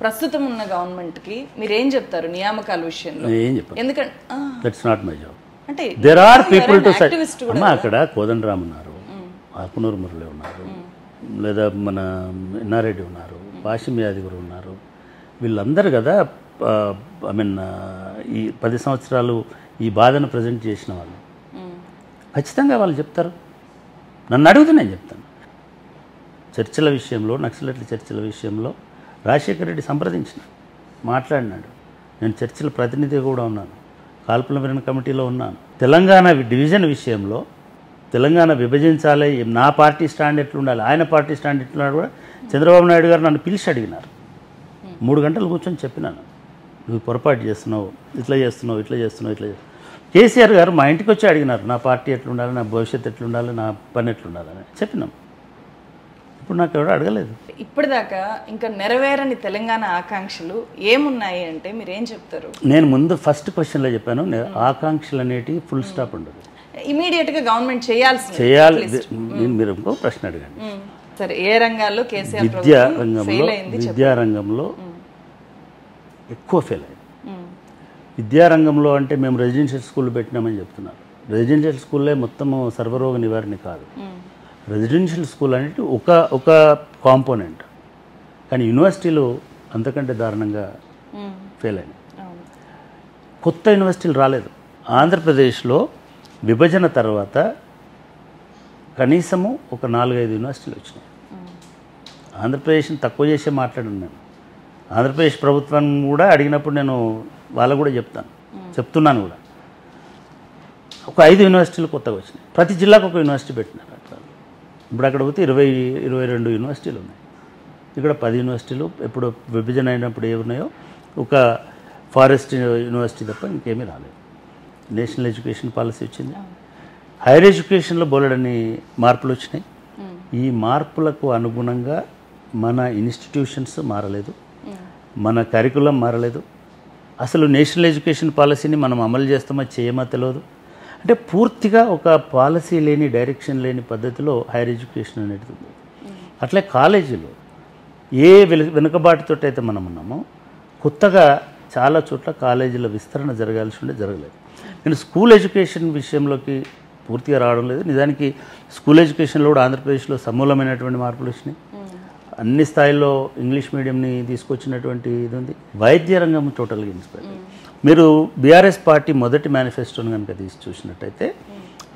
ప్రస్తుతం ఉన్న గవర్నమెంట్కి మీరేం చెప్తారు నియామకాల విషయంలో? ఏం చెప్పారు? ఎందుకంటే that's not my job. There are people to అమ్మా, అక్కడ కోదండరామ్ ఉన్నారు, ఆకునూరు మురళి ఉన్నారు, లేదా మన ఎన్నారెడ్డి ఉన్నారు, వాషిం యాదగిరి ఉన్నారు. వీళ్ళందరూ కదా ఐ మీన్ ఈ 10 సంవత్సరాలు ఈ బాధను ప్రజెంట్ చేసిన వాళ్ళు. ఖచ్చితంగా వాళ్ళు చెప్తారు. నన్ను అడిగితే నేను చెప్తాను. చర్చల విషయంలో, నక్సలైట్ల చర్చల విషయంలో రాజశేఖర రెడ్డి సంప్రదించినాడు, మాట్లాడినాడు. నేను చర్చల ప్రతినిధిగా కూడా ఉన్నాను, కాల్పుల విరమణ కమిటీలో ఉన్నాను. తెలంగాణ డివిజన్ విషయంలో, తెలంగాణ విభజించాలి, నా పార్టీ స్టాండ్ ఎట్లుండాలి, ఆయన పార్టీ స్టాండ్ ఎట్లున్నాడు కూడా చంద్రబాబు నాయుడు గారు నన్ను పిలిచి అడిగినారు. 3 గంటలు కూర్చొని చెప్పినాను, నువ్వు పొరపాటు చేస్తున్నావు, ఇట్లా చేస్తున్నావు, ఇట్లా చేస్తున్నావు, ఇట్లా చేస్తున్నావు. కేసీఆర్ గారు మా ఇంటికి వచ్చి అడిగినారు, నా పార్టీ ఎట్లుండాలి, నా భవిష్యత్తు ఎట్లుండాలి, నా పని ఎట్లుండాలని చెప్పినాం. ఇప్పుడు నాకు ఎవరు అడగలేదు. ఇప్పటిదాకా ఇంకా నెరవేరని తెలంగాణ ఆకాంక్షలు ఏమున్నాయి అంటే మీరేం చెప్తారు? నేను ముందు ఫస్ట్ క్వశ్చన్లో చెప్పాను, ఆకాంక్షలు అనేటివి ఫుల్ స్టాప్ ఉండదు, ఇమీడియట్గా గవర్నమెంట్ చేయాలి. మీరు ఇంకో ప్రశ్న అడగండి. సరే, ఏ రంగాల్లో కేసీఆర్ విద్యారంగంలో ఎక్కువ ఫెయిల్ అయింది. విద్యారంగంలో అంటే మేము రెసిడెన్షియల్ స్కూల్ పెట్టినామని చెప్తున్నారు. రెసిడెన్షియల్ స్కూల్లే మొత్తము సర్వరోగ నివారణ కాదు. రెసిడెన్షియల్ స్కూల్ అనేది ఒక కాంపోనెంట్, కానీ యూనివర్సిటీలు అంతకంటే దారుణంగా ఫెయిల్ అయినాయి. కొత్త యూనివర్సిటీలు రాలేదు. ఆంధ్రప్రదేశ్లో విభజన తర్వాత కనీసము ఒక 4-5 యూనివర్సిటీలు వచ్చినాయి. ఆంధ్రప్రదేశ్ని తక్కువ చేసే మాట్లాడాను నేను. ఆంధ్రప్రదేశ్ ప్రభుత్వాన్ని కూడా అడిగినప్పుడు నేను వాళ్ళకు కూడా చెప్తున్నాను కూడా. ఒక 5 యూనివర్సిటీలు కొత్తగా వచ్చినాయి. ప్రతి జిల్లాకు ఒక యూనివర్సిటీ పెట్టినారు. అట్లా ఇప్పుడు అక్కడ పోతే 22 యూనివర్సిటీలు ఉన్నాయి. ఇక్కడ 10 యూనివర్సిటీలు. ఎప్పుడు విభజన అయినప్పుడు ఏ ఉన్నాయో ఒక ఫారెస్ట్ యూనివర్సిటీ తప్ప ఇంకేమీ రాలేదు. నేషనల్ ఎడ్యుకేషన్ పాలసీ వచ్చింది. హైయర్ ఎడ్యుకేషన్లో బోలెడని మార్పులు వచ్చినాయి. ఈ మార్పులకు అనుగుణంగా మన ఇన్స్టిట్యూషన్స్ మారలేదు, మన కరికులం మారలేదు. అసలు నేషనల్ ఎడ్యుకేషన్ పాలసీని మనం అమలు చేస్తామో చేయమో తెలియదు. అంటే పూర్తిగా ఒక పాలసీ లేని, డైరెక్షన్ లేని పద్ధతిలో హైయర్ ఎడ్యుకేషన్ అనేది ఉంది. అట్లే కాలేజీలో ఏ వెనుకబాటుతో అయితే మనం ఉన్నామో కొత్తగా చాలా చోట్ల కాలేజీల విస్తరణ జరగాల్సి ఉండే జరగలేదు. నేను స్కూల్ ఎడ్యుకేషన్ విషయంలోకి పూర్తిగా రావడం లేదు. నిజానికి స్కూల్ ఎడ్యుకేషన్లో కూడా ఆంధ్రప్రదేశ్లో సమూలమైనటువంటి మార్పులు వచ్చినాయి. అన్ని స్థాయిల్లో ఇంగ్లీష్ మీడియంని తీసుకొచ్చినటువంటి ఇది ఉంది. వైద్య రంగం టోటల్గా ఇన్స్పైర్. మీరు బీఆర్ఎస్ పార్టీ మొదటి మేనిఫెస్టోని కనుక తీసి చూసినట్టయితే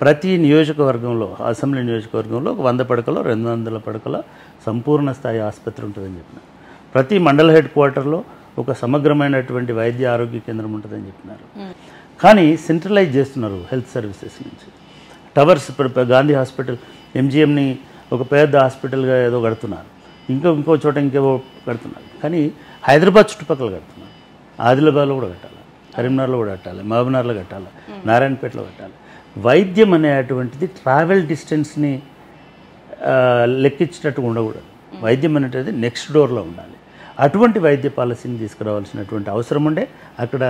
ప్రతి నియోజకవర్గంలో, అసెంబ్లీ నియోజకవర్గంలో 100 పడకలో 200 పడకల సంపూర్ణ స్థాయి ఆసుపత్రి ఉంటుందని చెప్పినారు. ప్రతి మండల హెడ్ క్వార్టర్లో ఒక సమగ్రమైనటువంటి వైద్య ఆరోగ్య కేంద్రం ఉంటుందని చెప్పినారు. కానీ సెంట్రలైజ్ చేస్తున్నారు హెల్త్ సర్వీసెస్ నుంచి. టవర్స్, గాంధీ హాస్పిటల్, ఎంజిఎంని ఒక పెద్ద హాస్పిటల్గా ఏదో కడుతున్నారు, ఇంకో చోట ఇంకేవో కడుతున్నారు. కానీ హైదరాబాద్ చుట్టుపక్కల కడుతున్నారు. ఆదిలాబాద్లో కూడా కట్టాలి, కరీంనగర్లో కూడా కట్టాలి, మహబూబ్నగర్లో కట్టాలి, నారాయణపేటలో కట్టాలి. వైద్యం అనేటువంటిది ట్రావెల్ డిస్టెన్స్ని లెక్కించేటట్టు ఉండకూడదు. వైద్యం అనేటిది నెక్స్ట్ డోర్లో ఉండాలి. అటువంటి వైద్య పాలసీని తీసుకురావాల్సినటువంటి అవసరం ఉండే అక్కడ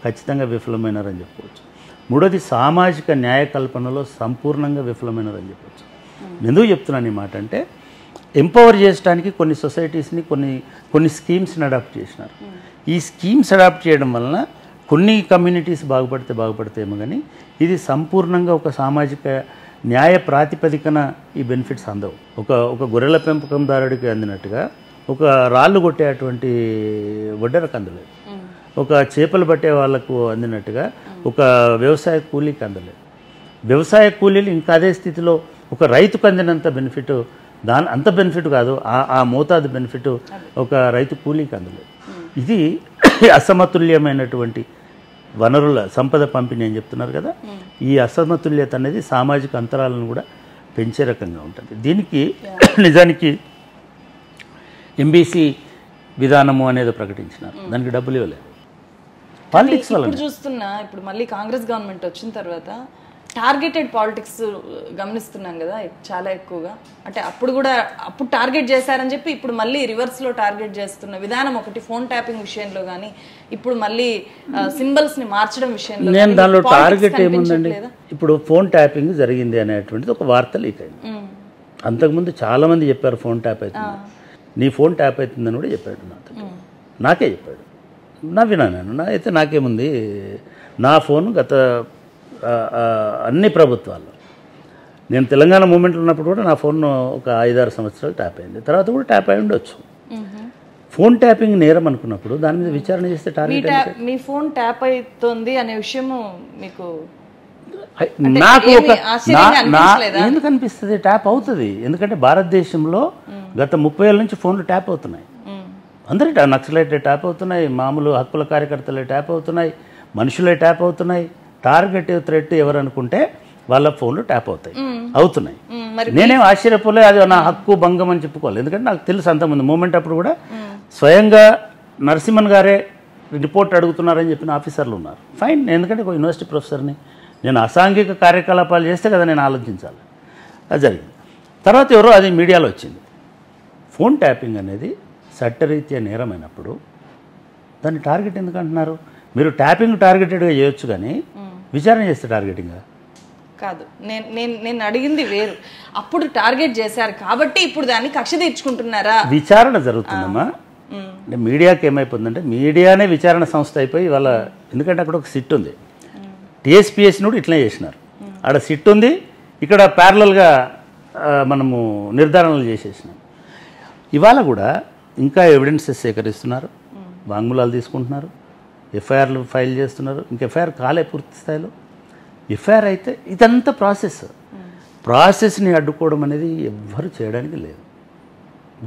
ఖచ్చితంగా విఫలమైనారని చెప్పవచ్చు. మూడోది, సామాజిక న్యాయ కల్పనలో సంపూర్ణంగా విఫలమైనారని చెప్పవచ్చు. ఎందుకు చెప్తున్నాను ఈ మాట అంటే, ఎంపవర్ చేయడానికి కొన్ని సొసైటీస్ని, కొన్ని స్కీమ్స్ని అడాప్ట్ చేసినారు. ఈ స్కీమ్స్ అడాప్ట్ చేయడం వలన కొన్ని కమ్యూనిటీస్ బాగుపడితేమో కానీ ఇది సంపూర్ణంగా ఒక సామాజిక న్యాయ ప్రాతిపదికన ఈ బెనిఫిట్స్ అందవు. ఒక గొర్రెల పెంపకందారుడికి అందినట్టుగా ఒక రాళ్ళు కొట్టేటువంటి వడ్డరకు అందలేదు, ఒక చేపలు పట్టే వాళ్లకు అందినట్టుగా ఒక వ్యవసాయ కూలీకి అందలేదు. వ్యవసాయ కూలీలు ఇంకా అదే స్థితిలో ఒక రైతుకు అందినంత బెనిఫిట్ అంత బెనిఫిట్ కాదు, ఆ మోతాదు బెనిఫిట్ ఒక రైతు కూలీకి అందలేదు. ఇది అసమతుల్యమైనటువంటి వనరుల సంపద పంపిణీ అని చెప్తున్నారు కదా, ఈ అసమతుల్యత అనేది సామాజిక అంతరాలను కూడా పెంచే రకంగా ఉంటుంది. దీనికి నిజానికి ఎంబీసీ విధానము అనేది ప్రకటించినారు, దానికి డబ్బులు ఇవ్వలేదు. పాలిటిక్స్ వల్ల చూస్తున్నా ఇప్పుడు మళ్ళీ కాంగ్రెస్ గవర్నమెంట్ వచ్చిన తర్వాత టార్గెటెడ్ పాలిటిక్స్ గమనిస్తున్నాం కదా చాలా ఎక్కువగా. అంటే అప్పుడు టార్గెట్ చేశారని చెప్పి ఇప్పుడు మళ్ళీ రివర్స్లో టార్గెట్ చేస్తున్న విధానం ఒకటి, ఫోన్ ట్యాపింగ్ విషయంలో కానీ ఇప్పుడు మళ్ళీ సింబల్స్ని మార్చడం విషయంలో. నేను దానిలో టార్గెట్ ఏముందండి, ఇప్పుడు ఫోన్ ట్యాపింగ్ జరిగింది అనేటువంటిది ఒక వార్త లీక్ అయింది. అంతకుముందు చాలామంది చెప్పారు ఫోన్ ట్యాప్ అవుతుంది, నీ ఫోన్ ట్యాప్ అవుతుందని కూడా చెప్పాడు నాకే చెప్పాడు. నవ్వినా నేను, అయితే నాకేముంది, నా ఫోన్ గత అన్ని ప్రభుత్వాల్లో నేను తెలంగాణ మూమెంట్లో ఉన్నప్పుడు కూడా నా ఫోన్ ఒక 5-6 సంవత్సరాలు ట్యాప్ అయింది, తర్వాత కూడా ట్యాప్ అయి ఉండొచ్చు. ఫోన్ ట్యాపింగ్ నేరం అనుకున్నప్పుడు దాని మీద విచారణ చేస్తే టార్గెట్ మీ ఫోన్ ట్యాప్ అవుతుంది అనే విషయము మీకు నాకు ఎందుకు అనిపిస్తుంది? ట్యాప్ అవుతుంది, ఎందుకంటే భారతదేశంలో గత 30 ఏళ్ళ నుంచి ఫోన్లు ట్యాప్ అవుతున్నాయి. అందరి నక్సలైట్లే ట్యాప్ అవుతున్నాయి, మామూలు హక్కుల కార్యకర్తలే ట్యాప్ అవుతున్నాయి, మనుషులే ట్యాప్ అవుతున్నాయి. టార్గెట్ థ్రెట్ ఎవరు అనుకుంటే వాళ్ళ ఫోన్లు ట్యాప్ అవుతున్నాయి. నేనేం ఆశ్చర్యపోలే, అది నా హక్కు భంగం అని చెప్పుకోవాలి, ఎందుకంటే నాకు తెలుసు అంతకుముందు మూమెంట్ అప్పుడు కూడా స్వయంగా నరసింహన్ గారే రిపోర్ట్ అడుగుతున్నారని చెప్పిన ఆఫీసర్లు ఉన్నారు. ఫైన్, ఎందుకంటే ఒక యూనివర్సిటీ ప్రొఫెసర్ని, నేను అసాంఘిక కార్యకలాపాలు చేస్తే కదా నేను ఆలోచించాలి. అది జరిగింది. తర్వాత ఎవరో అది మీడియాలో వచ్చింది. ఫోన్ ట్యాపింగ్ అనేది చట్టరీత్యా నేరమైనప్పుడు దాన్ని టార్గెట్ ఎందుకు అంటున్నారు? మీరు ట్యాపింగ్ టార్గెటెడ్గా చేయొచ్చు కానీ విచారణ చేస్తే టార్గెటింగ్ కాదు. నేను అడిగింది వేరు. అప్పుడు టార్గెట్ చేశారు కాబట్టి ఇప్పుడు దాన్ని కక్ష తీర్చుకుంటున్నారా? విచారణ జరుగుతుందమ్మా. అంటే మీడియాకి ఏమైపోతుందంటే మీడియానే విచారణ సంస్థ అయిపోయి వాళ్ళ, ఎందుకంటే అక్కడ ఒక సిట్ ఉంది, టీఎస్పీఎస్ని కూడా ఇట్లనే చేసినారు. ఆడ సిట్ ఉంది, ఇక్కడ ప్యారలల్గా మనము నిర్ధారణలు చేసేసినాం. ఇవాళ కూడా ఇంకా ఎవిడెన్సెస్ సేకరిస్తున్నారు, వాంగ్మూలాలు తీసుకుంటున్నారు, ఎఫ్ఐఆర్లు ఫైల్ చేస్తున్నారు. ఇంకా ఎఫ్ఐఆర్ కాలే పూర్తి స్థాయిలో. ఎఫ్ఐఆర్ అయితే ఇదంతా ప్రాసెస్ని అడ్డుకోవడం అనేది ఎవ్వరు చేయడానికి లేదు.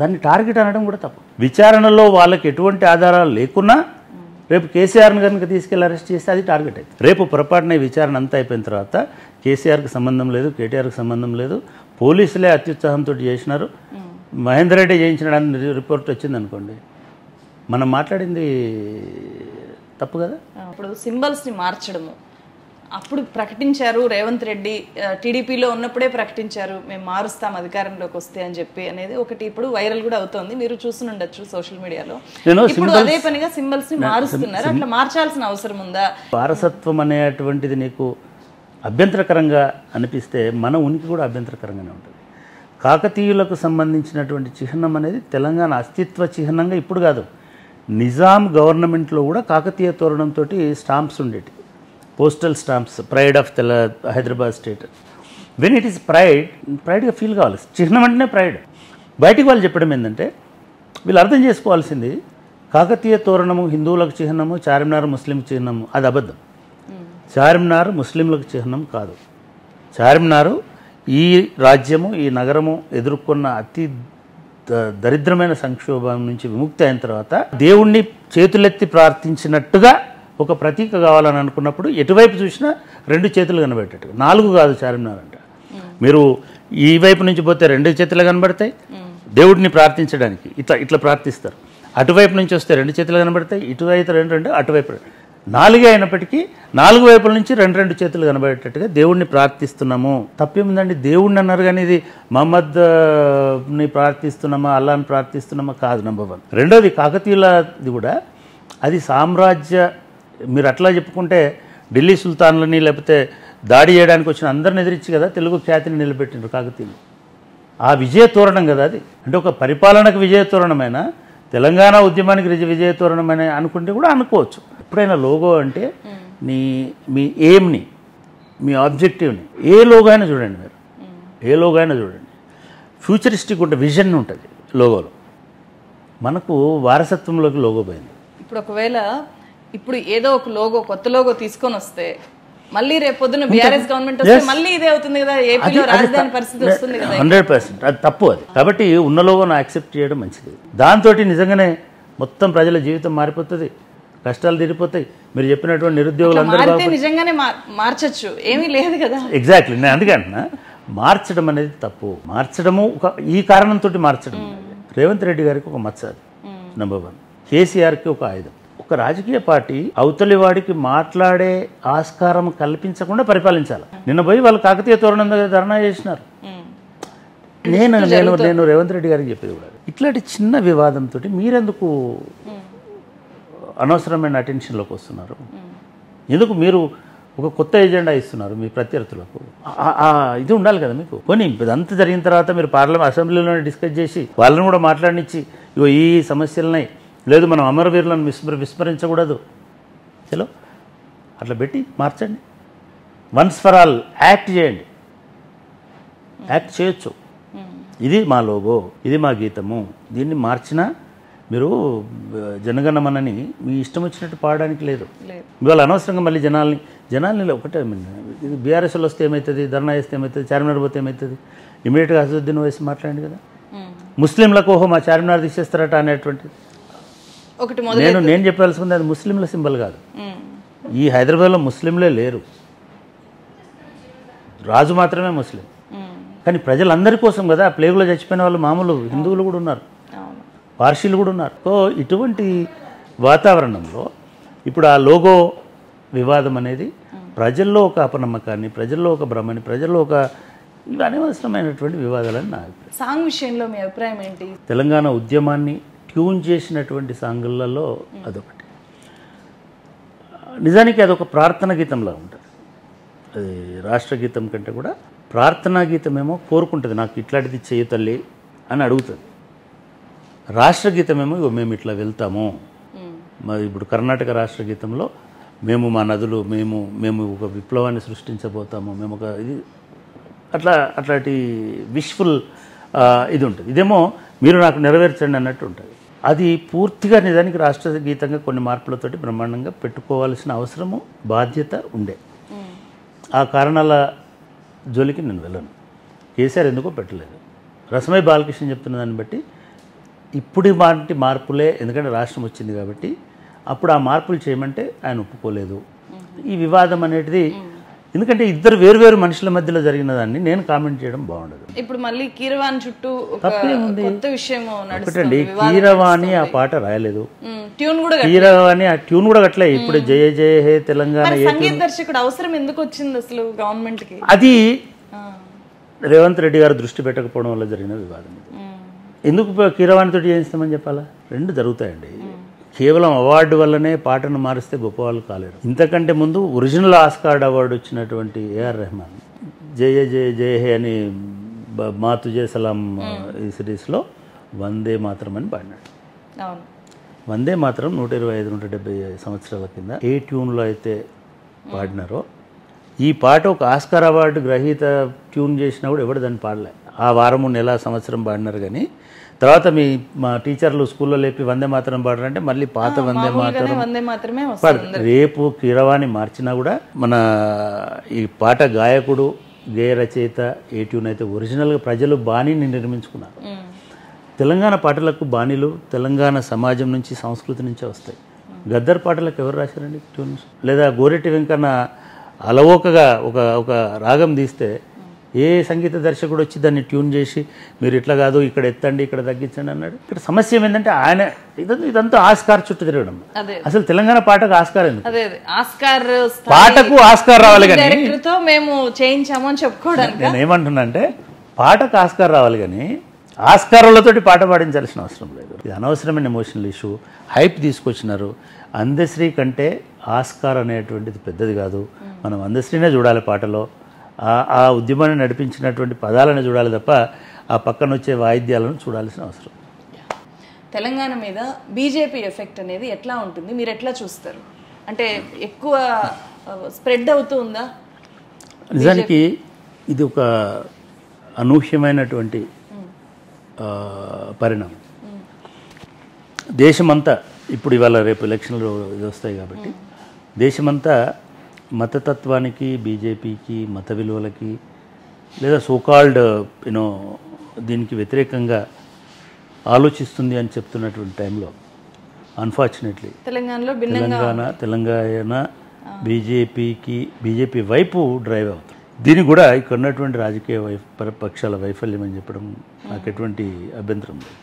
దాన్ని టార్గెట్ అనడం కూడా తప్పు. విచారణలో వాళ్ళకి ఎటువంటి ఆధారాలు లేకున్నా రేపు కేసీఆర్ని కనుక తీసుకెళ్ళి అరెస్ట్ చేస్తే అది టార్గెట్ అవుతుంది. రేపు పొరపాటున విచారణ అంతా అయిపోయిన తర్వాత కేసీఆర్కి సంబంధం లేదు, కేటీఆర్కి సంబంధం లేదు, పోలీసులే అత్యుత్సాహంతో చేసినారు, మహేందర్ రెడ్డి చేయించినాడని రిపోర్ట్ వచ్చింది అనుకోండి, మనం మాట్లాడింది తప్పు కదా. ఇప్పుడు సింబల్స్ని మార్చడము అప్పుడు ప్రకటించారు రేవంత్ రెడ్డి, టీడీపీలో ఉన్నప్పుడే ప్రకటించారు మేము మారుస్తాం అధికారంలోకి వస్తే అని చెప్పి అనేది ఒకటి ఇప్పుడు వైరల్ కూడా అవుతోంది. మీరు చూస్తుండొచ్చు సోషల్ మీడియాలో. ఇప్పుడు అదే పనిగా సింబల్స్ ని మారుస్తున్నారు, అట్లా మార్చాల్సిన అవసరం ఉందా? వారసత్వం అనేటువంటిది నీకు అభ్యంతరకరంగా అనిపిస్తే మన ఉనికి కూడా అభ్యంతరకరంగానే ఉంటుంది. కాకతీయులకు సంబంధించినటువంటి చిహ్నం అనేది తెలంగాణ అస్తిత్వ చిహ్నంగా ఇప్పుడు కాదు, నిజాం గవర్నమెంట్లో కూడా కాకతీయ తోరణంతో స్టాంప్స్ ఉండేవి, postal stamps, pride of Hyderabad state. When it is ప్రైడ్గా ఫీల్ కావాలి, చిహ్నం అంటేనే ప్రైడ్. బయటికి వాళ్ళు చెప్పడం ఏంటంటే వీళ్ళు అర్థం చేసుకోవాల్సింది కాకతీయ తోరణము హిందువులకు చిహ్నము, చార్మినార్ ముస్లిం చిహ్నము, అది అబద్ధం. చార్మినార్ ముస్లింలకు చిహ్నం కాదు. చార్మినారు ఈ రాజ్యము, ఈ నగరము ఎదుర్కొన్న అతి దరిద్రమైన సంక్షోభం నుంచి విముక్తి అయిన తర్వాత దేవుణ్ణి చేతులెత్తి ప్రార్థించినట్టుగా ఒక ప్రతీక కావాలని అనుకున్నప్పుడు ఎటువైపు చూసినా 2 చేతులు కనబడేటట్టుగా, 4 కాదు చార్మినార్ అంటే. మీరు ఈ వైపు నుంచి పోతే 2 చేతులు కనబడతాయి దేవుడిని ప్రార్థించడానికి, ఇట్లా ప్రార్థిస్తారు. అటువైపు నుంచి వస్తే 2 చేతులు కనబడతాయి, ఇటువైపు 2, అటువైపు 4 అయినప్పటికీ 4 వైపుల నుంచి 2 చేతులు కనబడేటట్టుగా దేవుడిని ప్రార్థిస్తున్నాము. తప్పేముందండి? దేవుడిని అన్నారు కానీ ఇది మహమ్మద్ని ప్రార్థిస్తున్నామా, అల్లాని ప్రార్థిస్తున్నామా కాదు. నెంబర్ 1. రెండోది కాకతీయులది కూడా అది సామ్రాజ్య, మీరు అట్లా చెప్పుకుంటే ఢిల్లీ సుల్తాన్లని లేకపోతే దాడి చేయడానికి వచ్చిన అందరిని ఎదిరించి కదా తెలుగు ఖ్యాతిని నిలబెట్టినారు కాకతీయులు. ఆ విజయ తోరణం కదా అది. అంటే ఒక పరిపాలనకు విజయ తోరణమైన, తెలంగాణ ఉద్యమానికి విజయ తోరణమైన అనుకుంటే కూడా అనుకోవచ్చు. ఎప్పుడైనా లోగో అంటే మీ ఎయిమ్ని, మీ ఆబ్జెక్టివ్ని, ఏ లోగో అయినా చూడండి మీరు, ఏ లోగో అయినా చూడండి, ఫ్యూచరిస్టిక్ ఉంటే విజన్ ఉంటుంది లోగోలో. మనకు వారసత్వంలోకి లోగో పోయింది. ఇప్పుడు ఒకవేళ ఇప్పుడు ఏదో ఒక లోగో, కొత్త లోగో తీసుకొని వస్తే మళ్ళీ రేపు పొద్దున బీఆర్ఎస్ గవర్నమెంట్ వస్తే మళ్ళీ ఇదే అవుతుంది కదా, ఏపీలో రాజధాని పరిస్థితి వస్తుంది కదా. 100% అది తప్పు. అది కాబట్టి ఉన్న లోగోను యాక్సెప్ట్ చేయడం మంచిది. దాంతో నిజంగానే మొత్తం ప్రజల జీవితం మారిపోతుంది, కష్టాలు తీరిపోతాయి. మీరు చెప్పినటువంటి నిరుద్యోగులందరూ నిజంగానే మార్చచ్చు, ఏమీ లేదు కదా. ఎగ్జాక్ట్లీ, నేను అందుకే అంటున్నా, మార్చడం అనేది తప్పు. మార్చడము ఈ కారణంతో మార్చడం. రేవంత్ రెడ్డి గారికి ఒక మచ్చ, నెంబర్ 1. కేసీఆర్కి ఒక ఆయుధం. ఒక రాజకీయ పార్టీ అవతలి వాడికి మాట్లాడే ఆస్కారం కల్పించకుండా పరిపాలించాలి. నిన్న పోయి వాళ్ళు కాకతీయ తోరణం దగ్గర ధర్నా చేసినారు. నేను రేవంత్ రెడ్డి గారికి చెప్పేది కూడా, ఇట్లాంటి చిన్న వివాదంతో మీరెందుకు అనవసరమైన అటెన్షన్లోకి వస్తున్నారు? ఎందుకు మీరు ఒక కొత్త ఎజెండా ఇస్తున్నారు మీ ప్రత్యర్థులకు? ఇది ఉండాలి కదా మీకు. పోనీ ఇదంతా జరిగిన తర్వాత మీరు పార్లమెంట్ అసెంబ్లీలోనే డిస్కస్ చేసి వాళ్ళని కూడా మాట్లాడించి, ఇగో ఈ సమస్యలున్నాయి, లేదు మనం అమరవీరులను విస్మరించకూడదు, చలో అట్లా పెట్టి మార్చండి. వన్స్ ఫర్ ఆల్ యాక్ట్ చేయండి, యాక్ట్ చేయొచ్చు. ఇది మా లోగో, ఇది మా గీతము, దీన్ని మార్చినా మీరు జనగణమనని మీ ఇష్టం వచ్చినట్టు పాడడానికి లేదు. ఇవాళ అనవసరంగా మళ్ళీ జనాల్ని ఒకటే, ఇది బీఆర్ఎస్లో వస్తే ఏమవుతుంది, ధర్నా చేస్తే ఏమవుతుంది, చార్మినార్ పోతే ఏమవుతుంది, ఇమీడియట్గా అసదుద్దీన్ వేసి మాట్లాడండి కదా. ముస్లింలకు ఓహో మా చార్మినార్ తీసేస్తారట అనేటువంటిది నేను చెప్పాల్సింది, అది ముస్లింల సింబల్ కాదు. ఈ హైదరాబాద్లో ముస్లింలే లేరు, రాజు మాత్రమే ముస్లిం. కానీ ప్రజలందరి కోసం కదా. ప్లేగులో చచ్చిపోయిన వాళ్ళు మామూలు హిందువులు కూడా ఉన్నారు, పార్షీలు కూడా ఉన్నారు. సో ఇటువంటి వాతావరణంలో ఇప్పుడు ఆ లోగో వివాదం అనేది ప్రజల్లో ఒక అపనమ్మకాన్ని, ప్రజల్లో ఒక భ్రమని, ప్రజల్లో ఒక ఇవి అనవసరమైనటువంటి వివాదాలని నా అభిప్రాయం. సాంగ్ విషయంలో మీ అభిప్రాయం ఏంటి? తెలంగాణ ఉద్యమాన్ని ట్యూన్ చేసినటువంటి సాంగులలో అదొకటి. నిజానికి అదొక ప్రార్థన గీతంలా ఉంటుంది. అది రాష్ట్ర గీతం కంటే కూడా ప్రార్థనా గీతం ఏమో కోరుకుంటుంది, నాకు ఇట్లాంటిది చేయ తల్లి అని అడుగుతుంది. రాష్ట్ర గీతమేమో మేము ఇట్లా వెళ్తాము. మరి ఇప్పుడు కర్ణాటక రాష్ట్ర గీతంలో మేము మా నదులు, మేము ఒక విప్లవాన్ని సృష్టించబోతాము, మేము ఒక ఇది అట్లాంటి విష్ఫుల్ ఇది ఉంటుంది. ఇదేమో మీరు నాకు నెరవేర్చండి అన్నట్టు ఉంటుంది. అది పూర్తిగా నిజానికి రాష్ట్ర గీతంగా కొన్ని మార్పులతోటి బ్రహ్మాండంగా పెట్టుకోవాల్సిన అవసరము, బాధ్యత ఉండే. ఆ కారణాల జోలికి నేను వెళ్ళను. కేసీఆర్ ఎందుకో పెట్టలేదు. రసమై బాలకృష్ణ చెప్తున్న దాన్ని బట్టి ఇప్పుడు వాటి మార్పులే, ఎందుకంటే రాష్ట్రం వచ్చింది కాబట్టి అప్పుడు ఆ మార్పులు చేయమంటే ఆయన ఒప్పుకోలేదు. ఈ వివాదం అనేది ఎందుకంటే ఇద్దరు వేరు మనుషుల మధ్యలో జరిగిన దాన్ని నేను కామెంట్ చేయడం బాగుండదు. ఇప్పుడు మళ్ళీ కీరవాణి చుట్టూ కొత్త విషయం ఒకటండి, కీరవాణి ఆ పాట రాయలేదు, కీరవాణి ఆ ట్యూన్ కూడా అట్లే. ఇప్పుడు జయ జయ హే తెలంగాణ సంగీత దర్శకుడు అవసరం ఎందుకు వచ్చింది అసలు గవర్నమెంట్ కి? అది రేవంత్ రెడ్డి గారు దృష్టి పెట్టకపోవడం వల్ల జరిగిన వివాదం. ఎందుకు కీరవాణితో చేయిస్తామని చెప్పాలా? రెండు జరుగుతాయండి. కేవలం అవార్డు వల్లనే పాటను మారిస్తే గొప్పవాళ్ళు కాలేరు. ఇంతకంటే ముందు ఒరిజినల్ ఆస్కార్ అవార్డు వచ్చినటువంటి ఏఆర్ రెహమాన్ జయ జయ జయ హే అని మా తుజే సలాం ఈ సిరీస్లో వందే మాతరం అని పాడినాడు. వందే మాతరం 125-170 సంవత్సరాల కింద ఏ ట్యూన్లో అయితే పాడినారో ఈ పాట ఒక ఆస్కార్ అవార్డు గ్రహీత ట్యూన్ చేసినా కూడా ఎవడు దాన్ని పాడలే. ఆ వారము నెల సంవత్సరం పాడినారు. కానీ తర్వాత మా టీచర్లు స్కూల్లో లేపి వందే మాతరం పాడరంటే మళ్ళీ పాత వందే మాతరమే పాడరు. రేపు కీరవాణి మార్చినా కూడా మన ఈ పాట గాయకుడు, గేయ రచయిత ఏ ట్యూన్ అయితే ఒరిజినల్గా ప్రజలు బాణీని నిర్మించుకున్నారు. తెలంగాణ పాటలకు బాణీలు తెలంగాణ సమాజం నుంచి, సంస్కృతి నుంచే వస్తాయి. గద్దర్ పాటలకు ఎవరు రాశారండి ట్యూన్స్? లేదా గోరెట్టి వెంకన్న అలవోకగా ఒక రాగం తీస్తే ఏ సంగీత దర్శకుడు వచ్చి దాన్ని ట్యూన్ చేసి మీరు ఇట్లా కాదు, ఇక్కడ ఎత్తండి, ఇక్కడ తగ్గించండి అన్నాడు? ఇక్కడ సమస్య ఏంటంటే ఆయన ఇదంతా ఆస్కార్ చుట్టూ తిరగడం. అసలు తెలంగాణ పాటకు ఆస్కార్ ఎందుకు? పాటకు ఆస్కార్ రావాలి కానీ మేము చేయించాము అని చెప్పుకోవడానికి. నేను ఏమంటున్నా అంటే పాటకు ఆస్కార్ రావాలి కానీ ఆస్కారాలతోటి పాట పాడించాల్సిన అవసరం లేదు. ఇది అనవసరమైన ఎమోషనల్ ఇష్యూ. హైప్ తీసుకొచ్చినారు. అందశ్రీ కంటే ఆస్కార్ అనేటువంటిది పెద్దది కాదు. మనం అందశ్రీనే చూడాలి పాటలో. ఆ ఉద్యమాన్ని నడిపించినటువంటి పదాలను చూడాలి తప్ప ఆ పక్కన వచ్చే వాయిద్యాలను చూడాల్సిన అవసరం. తెలంగాణ మీద బీజేపీ ఎఫెక్ట్ అనేది ఎట్లా ఉంటుంది, మీరు ఎట్లా చూస్తారు? అంటే ఎక్కువ స్ప్రెడ్ అవుతూ ఉందా? నిజానికి ఇది ఒక అనూహ్యమైనటువంటి పరిణామం. దేశమంతా ఇప్పుడు ఇవాళ రేపు ఎలక్షన్లు ఇది వస్తాయి కాబట్టి దేశమంతా మతతత్వానికి, బీజేపీకి, మత విలువలకి లేదా సోకాల్డ్ యూనో దీనికి వ్యతిరేకంగా ఆలోచిస్తుంది అని చెప్తున్నటువంటి టైంలో అన్ఫార్చునేట్లీ తెలంగాణ బీజేపీ వైపు డ్రైవ్ అవుతుంది. దీనికి కూడా ఇక్కడ ఉన్నటువంటి రాజకీయ పక్షాల వైఫల్యం అని చెప్పడం నాకు ఎటువంటి అభ్యంతరం లేదు.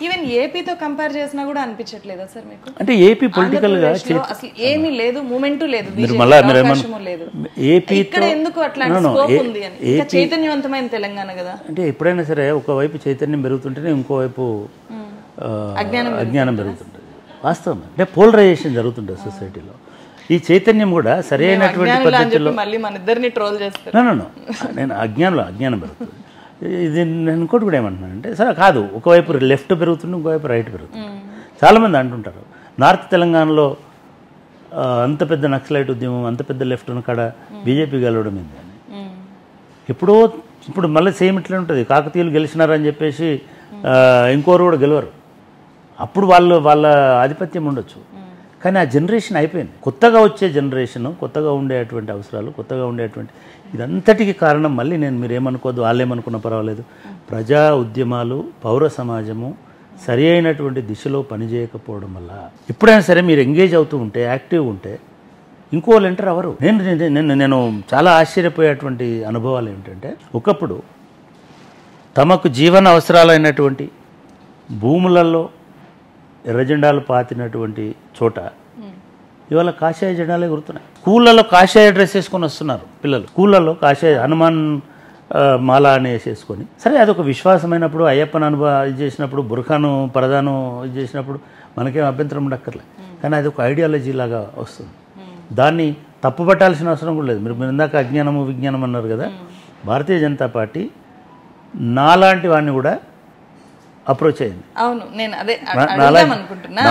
ఈవెన్ ఏపీతో కంపేర్ చేసినా కూడా అనిపించట్లేదా సార్ మీకు? అంటే ఏపీ పొలిటికల్ గా అసలు ఏమీ లేదు, మూమెంట్ లేదు, ఏపీ ఇక్కడ ఎందుకు అట్లాంటి స్కోప్ ఉంది అని? ఇంకా చైతన్యవంతమైన తెలంగాణ కదా. అంటే ఎప్పుడైనా సరే ఒకవైపు చైతన్యం పెరుగుతుంటేనే ఇంకోవైపు అజ్ఞానం పెరుగుతుంటుంది. వాస్తవం అంటే పోలరైజేషన్ జరుగుతుంటుంది సొసైటీలో. ఈ చైతన్యం కూడా సరైనటువంటి పద్ధతిలో మళ్ళీ మన ఇద్దరిని ట్రోల్ చేస్తారు. నేను అజ్ఞానం పెరుగుతుంది. ఇది నేను ఇంకోటి కూడా ఏమంటున్నానంటే సరే కాదు, ఒకవైపు లెఫ్ట్ పెరుగుతుంది, ఇంకోవైపు రైట్ పెరుగుతుంది. చాలామంది అంటుంటారు నార్త్ తెలంగాణలో అంత పెద్ద నక్సలైట్ ఉద్యమం, అంత పెద్ద లెఫ్ట్ ఉన్న కాడ బీజేపీ గెలవడం ఏంది అని. ఇప్పుడు మళ్ళీ సేమ్ ఇట్లా ఉంటుంది. కాకతీయులు గెలిచినారని చెప్పేసి ఇంకోరు కూడా గెలవరు. అప్పుడు వాళ్ళ ఆధిపత్యం ఉండొచ్చు, కానీ ఆ జనరేషన్ అయిపోయింది. కొత్తగా వచ్చే జనరేషను, కొత్తగా ఉండేటువంటి అవసరాలు, కొత్తగా ఉండేటువంటి ఇదంతటికి కారణం మళ్ళీ మీరేమనుకోవద్దు, వాళ్ళేమనుకున్నా పర్వాలేదు, ప్రజా ఉద్యమాలు, పౌర సమాజము సరి అయినటువంటి దిశలో పనిచేయకపోవడం వల్ల. ఎప్పుడైనా సరే మీరు ఎంగేజ్ అవుతూ ఉంటే, యాక్టివ్ ఉంటే ఇంకోళ్ళు ఎంటర్ అవ్వరు. నేను చాలా ఆశ్చర్యపోయేటువంటి అనుభవాలు ఏమిటంటే, ఒకప్పుడు తమకు జీవన అవసరాలైనటువంటి భూములలో ఎర్రజెండాలు పాతినటువంటి చోట ఇవాళ కాషాయ జెండాలే గుర్తున్నాయి. స్కూళ్ళలో కాషాయ డ్రెస్ వేసుకొని వస్తున్నారు పిల్లలు. స్కూళ్ళలో కాషాయ హనుమాన్ మాల అని వేసేసుకొని. సరే అదొక విశ్వాసమైనప్పుడు, అయ్యప్పని ఇది చేసినప్పుడు, బుర్ఖాను పరదాను ఇది చేసినప్పుడు మనకేం అభ్యంతరం ఉండక్కర్లేదు. కానీ అది ఒక ఐడియాలజీ లాగా వస్తుంది. దాన్ని తప్పుపట్టాల్సిన అవసరం కూడా లేదు. మీరు ఇందాక అజ్ఞానము విజ్ఞానం అన్నారు కదా. భారతీయ జనతా పార్టీ నాలాంటి వాడిని కూడా అప్రోచ్ అయింది. అవును, నేను అదే అడుగుదామనుకుంటున్నా.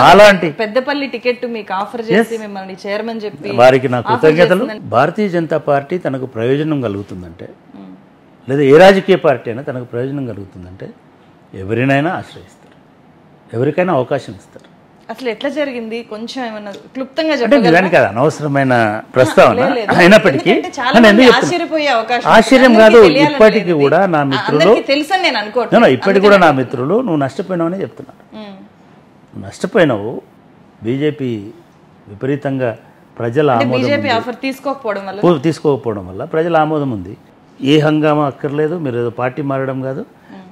పెద్దపల్లి టికెట్ మీకు ఆఫర్ చేసి మిమ్మల్ని చైర్మన్ చెప్పి వారికి నా కృతజ్ఞతలు. భారతీయ జనతా పార్టీ తనకు ప్రయోజనం కలుగుతుందంటే, లేదా ఏ రాజకీయ పార్టీ అయినా తనకు ప్రయోజనం కలుగుతుందంటే ఎవరినైనా ఆశ్రయిస్తారు, ఎవరికైనా అవకాశం ఇస్తారు. అసలు ఎట్లా జరిగింది కొంచెం ఏమన్నా క్లుప్తంగా చెప్పడానికి అది అనవసరమైన ప్రస్తావన అయినప్పటికీ ఆశ్చర్యం కాదు. ఇప్పటికీ కూడా నా మిత్రులు ఇప్పటికి కూడా నా మిత్రులు నువ్వు నష్టపోయినావనే చెప్తున్నారు. నష్టపోయినావు. బీజేపీ విపరీతంగా ప్రజల ఆమోదం తీసుకోకపోవడం వల్ల ప్రజల ఆమోదం ఉంది. ఏ హంగామా అక్కర్లేదు, మీరు ఏదో పార్టీ మారడం కాదు,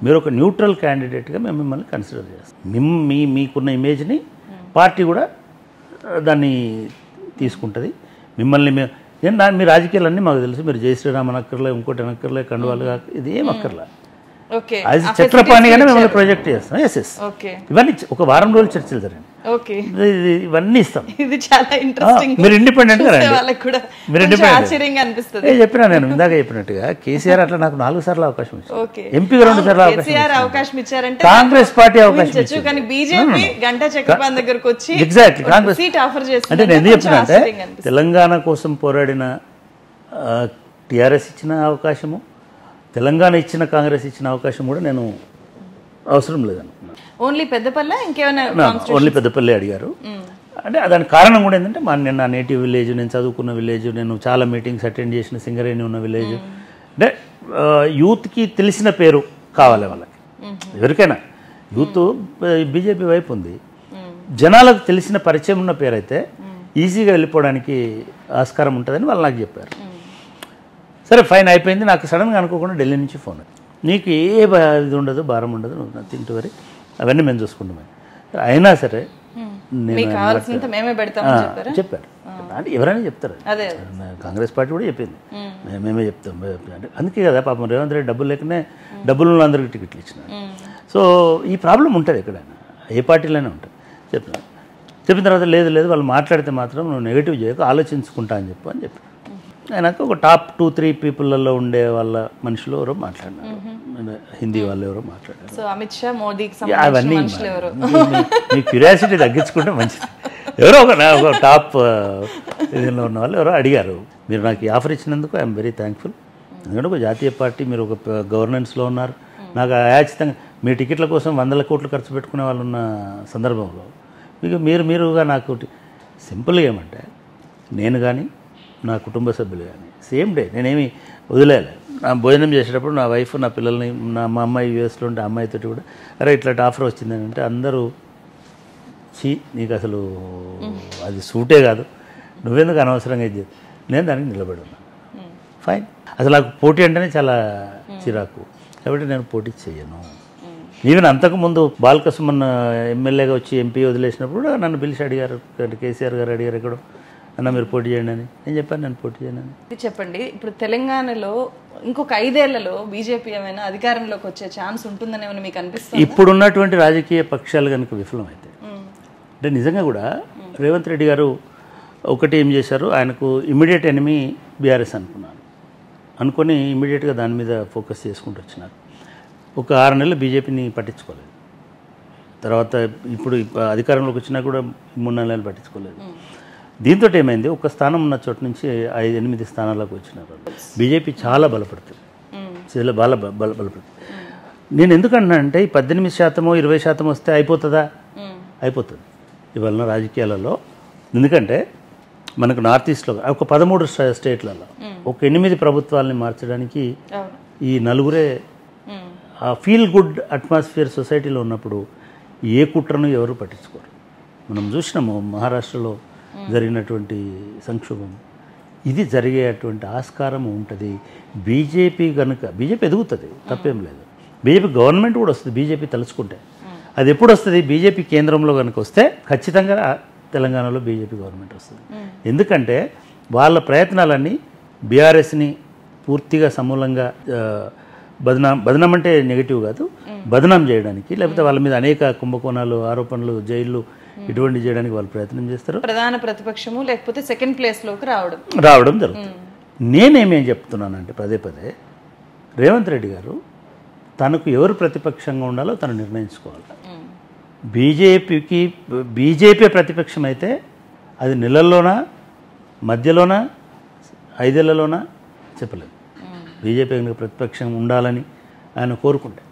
మీరు ఒక న్యూట్రల్ క్యాండిడేట్గా మేము మిమ్మల్ని కన్సిడర్ చేస్తాం. మీకున్న ఇమేజ్ని పార్టీ కూడా దాన్ని తీసుకుంటుంది. మిమ్మల్ని మీ రాజకీయాలన్నీ మాకు తెలుసు. మీరు జై శ్రీరామ్ అనక్కర్లే, ఇంకోటి అనక్కర్లే, కండువాలు ఇది ఏం అక్కర్లే. అది చక్రపాణిగానే మిమ్మల్ని ప్రొజెక్ట్ చేస్తాం. ఎస్ ఇవన్నీ ఒక వారం రోజులు చర్చలు జరిగింది. ఇవన్నీ ఇస్తాం. మీరు ఇండిపెండెంట్ గా చెప్పినా నేను ఇందాక చెప్పినట్టుగా కేసీఆర్ అట్లా నాకు 4 సార్లు అవకాశం ఇచ్చారు, ఎంపీగా 2 సార్లు అవకాశం ఇచ్చారు, కాంగ్రెస్ పార్టీ అవకాశం ఎగ్జాక్ట్లీ కాంగ్రెస్. అంటే నేను ఎందుకు చెప్తున్నా అంటే తెలంగాణ కోసం పోరాడిన టీఆర్ఎస్ ఇచ్చిన అవకాశము, తెలంగాణ ఇచ్చిన కాంగ్రెస్ ఇచ్చిన అవకాశం కూడా నేను అవసరం లేదనుకున్నాను. ఓన్లీ పెద్దపల్లి ఇంకేమైనా ఓన్లీ పెద్దపల్లి అడిగారు. అంటే దానికి కారణం కూడా ఏంటంటే నేను నా నేటివ్ విలేజ్, నేను చదువుకున్న విలేజ్, నేను చాలా మీటింగ్స్ అటెండ్ చేసిన సింగరేణి ఉన్న విలేజ్. అంటే యూత్కి తెలిసిన పేరు కావాలి వాళ్ళకి. ఎవరికైనా యూత్ బీజేపీ వైపు ఉంది. జనాలకు తెలిసిన పరిచయం ఉన్న పేరు అయితే ఈజీగా వెళ్ళిపోవడానికి ఆస్కారం ఉంటుందని వాళ్ళు నాకు చెప్పారు. సరే ఫైన్ అయిపోయింది. నాకు సడన్గా అనుకోకుండా ఢిల్లీ నుంచి ఫోన్, నీకు ఏ ఇది ఉండదు, భారం ఉండదు, నువ్వు నథింగ్ టు వరీ, అవన్నీ మేము చూసుకుంటాం. అయినా సరే చెప్పారు. అంటే ఎవరైనా చెప్తారు, కాంగ్రెస్ పార్టీ కూడా చెప్పింది మేమే చెప్తాం అంటే. అందుకే కదా పాపం రేవంత్ రెడ్డి డబ్బులు లేకనే డబ్బులు అందరికీ టికెట్లు ఇచ్చినారు. సో ఈ ప్రాబ్లం ఉంటుంది ఎక్కడైనా, ఏ పార్టీలోనే ఉంటుంది. చెప్పిన తర్వాత లేదు వాళ్ళు మాట్లాడితే మాత్రం నువ్వు నెగిటివ్ చేయకు, ఆలోచించుకుంటా అని చెప్పి ఆయనకు ఒక టాప్ 2-3 పీపుల్లో ఉండే వాళ్ళ మనుషులు ఎవరో మాట్లాడినారు, హిందీ వాళ్ళు ఎవరో మాట్లాడారు. అమిత్ షా, మోదీకి అవన్నీ మీ క్యూరియాసిటీ తగ్గించుకుంటే మంచిది. ఎవరో ఒక టాప్ ఇదిలో ఉన్న వాళ్ళు ఎవరో అడిగారు, మీరు నాకు ఈ ఆఫర్ ఇచ్చినందుకు ఐఎమ్ వెరీ థ్యాంక్ఫుల్. ఎందుకంటే ఒక జాతీయ పార్టీ, మీరు ఒక గవర్నెన్స్లో ఉన్నారు, నాకు యాచితంగా మీ టికెట్ల కోసం 100 కోట్లు ఖర్చు పెట్టుకునే వాళ్ళు ఉన్న సందర్భంలో మీరుగా నాకు సింపుల్గా ఏమంటే, నేను కానీ నా కుటుంబ సభ్యులు కానీ సేమ్ డే నేనేమి వదిలేయాలి. నా భోజనం చేసేటప్పుడు నా వైఫ్, నా పిల్లల్ని, మా అమ్మాయి యూఎస్లో ఉంటే అమ్మాయితో కూడా అరే ఇట్లాంటి ఆఫర్ వచ్చిందని అంటే అందరూ నీకు అసలు అది సూటే కాదు, నువ్వెందుకు అనవసరంగా ఇది. నేను దానికి నిలబడి ఉన్నాను. ఫైన్. అసలు నాకు పోటీ అంటేనే చాలా చిరాకు, కాబట్టి నేను పోటీ చేయను. ఈవెన్ అంతకుముందు బాలకసుమన్ ఎమ్మెల్యేగా వచ్చి ఎంపీ వదిలేసినప్పుడు కూడా నన్ను పిలిచి అడిగారు, కేసీఆర్ గారు అడిగారు ఎక్కడో, అన్న మీరు పోటీ చేయండి అని. నేను చెప్పాను నేను పోటీ చేయను. చెప్పండి, ఇప్పుడు తెలంగాణలో ఇంకొక 5 ఏళ్లలో బీజేపీ ఏమైనా అధికారంలోకి వచ్చే ఛాన్స్ ఉంటుందని ఏమైనా మీకు అనిపిస్తుంది? ఇప్పుడున్నటువంటి రాజకీయ పక్షాలు కనుక విఫలమైతే అంటే నిజంగా కూడా రేవంత్ రెడ్డి గారు ఒకటి ఏం చేశారు, ఆయనకు ఇమ్మీడియట్ ఎనిమీ బీఆర్ఎస్ అనుకొని ఇమ్మీడియట్గా దాని మీద ఫోకస్ చేసుకుంటూ వచ్చినారు. ఒక 6 నెలలు బీజేపీని పట్టించుకోలేదు. తర్వాత ఇప్పుడు అధికారంలోకి వచ్చినా కూడా 3-4 నెలలు పట్టించుకోలేదు. దీంతో ఏమైంది, ఒక స్థానం ఉన్న చోట నుంచి 5-8 స్థానాలకు వచ్చినారు. బీజేపీ చాలా బలపడుతుంది, చాలా బలపడుతుంది. నేను ఎందుకన్నా అంటే ఈ 18% 20% వస్తే అయిపోతుందా? అయిపోతుంది ఇవాళ రాజకీయాలలో. ఎందుకంటే మనకు నార్త్ ఈస్ట్లో ఒక 13 స్టేట్లలో ఒక 8 ప్రభుత్వాలని మార్చడానికి ఈ నలుగురే ఆ ఫీల్ గుడ్ అట్మాస్ఫియర్ సొసైటీలో ఉన్నప్పుడు ఏ కుట్రను ఎవరు పట్టించుకోరు. మనం చూసినాము మహారాష్ట్రలో జరిగినటువంటి సంక్షోభం, ఇది జరిగేటువంటి ఆస్కారం ఉంటుంది. బీజేపీ ఎదుగుతుంది, తప్పేం లేదు. బీజేపీ గవర్నమెంట్ కూడా వస్తుంది బీజేపీ తలుచుకుంటే. అది ఎప్పుడు వస్తుంది? బీజేపీ కేంద్రంలో కనుక వస్తే ఖచ్చితంగా తెలంగాణలో బీజేపీ గవర్నమెంట్ వస్తుంది. ఎందుకంటే వాళ్ళ ప్రయత్నాలన్నీ బీఆర్ఎస్ని పూర్తిగా సమూలంగా బదనాం అంటే నెగిటివ్ కాదు, బదనాం చేయడానికి, లేకపోతే వాళ్ళ మీద అనేక కుంభకోణాలు, ఆరోపణలు, జైళ్ళు ఇటువంటి చేయడానికి వాళ్ళు ప్రయత్నం చేస్తారు. ప్రధాన ప్రతిపక్షము లేకపోతే సెకండ్ ప్లేస్లోకి రావడం జరుగుతుంది. నేనేమేం చెప్తున్నానంటే పదే రేవంత్ రెడ్డి గారు తనకు ఎవరు ప్రతిపక్షంగా ఉండాలో తను నిర్ణయించుకోవాలి. బీజేపీ ప్రతిపక్షం అయితే అది నెలల్లోనా, మధ్యలోనా, 5 ఏళ్లలోనా చెప్పలేదు. బీజేపీ ప్రతిపక్షం ఉండాలని ఆయన కోరుకుంటే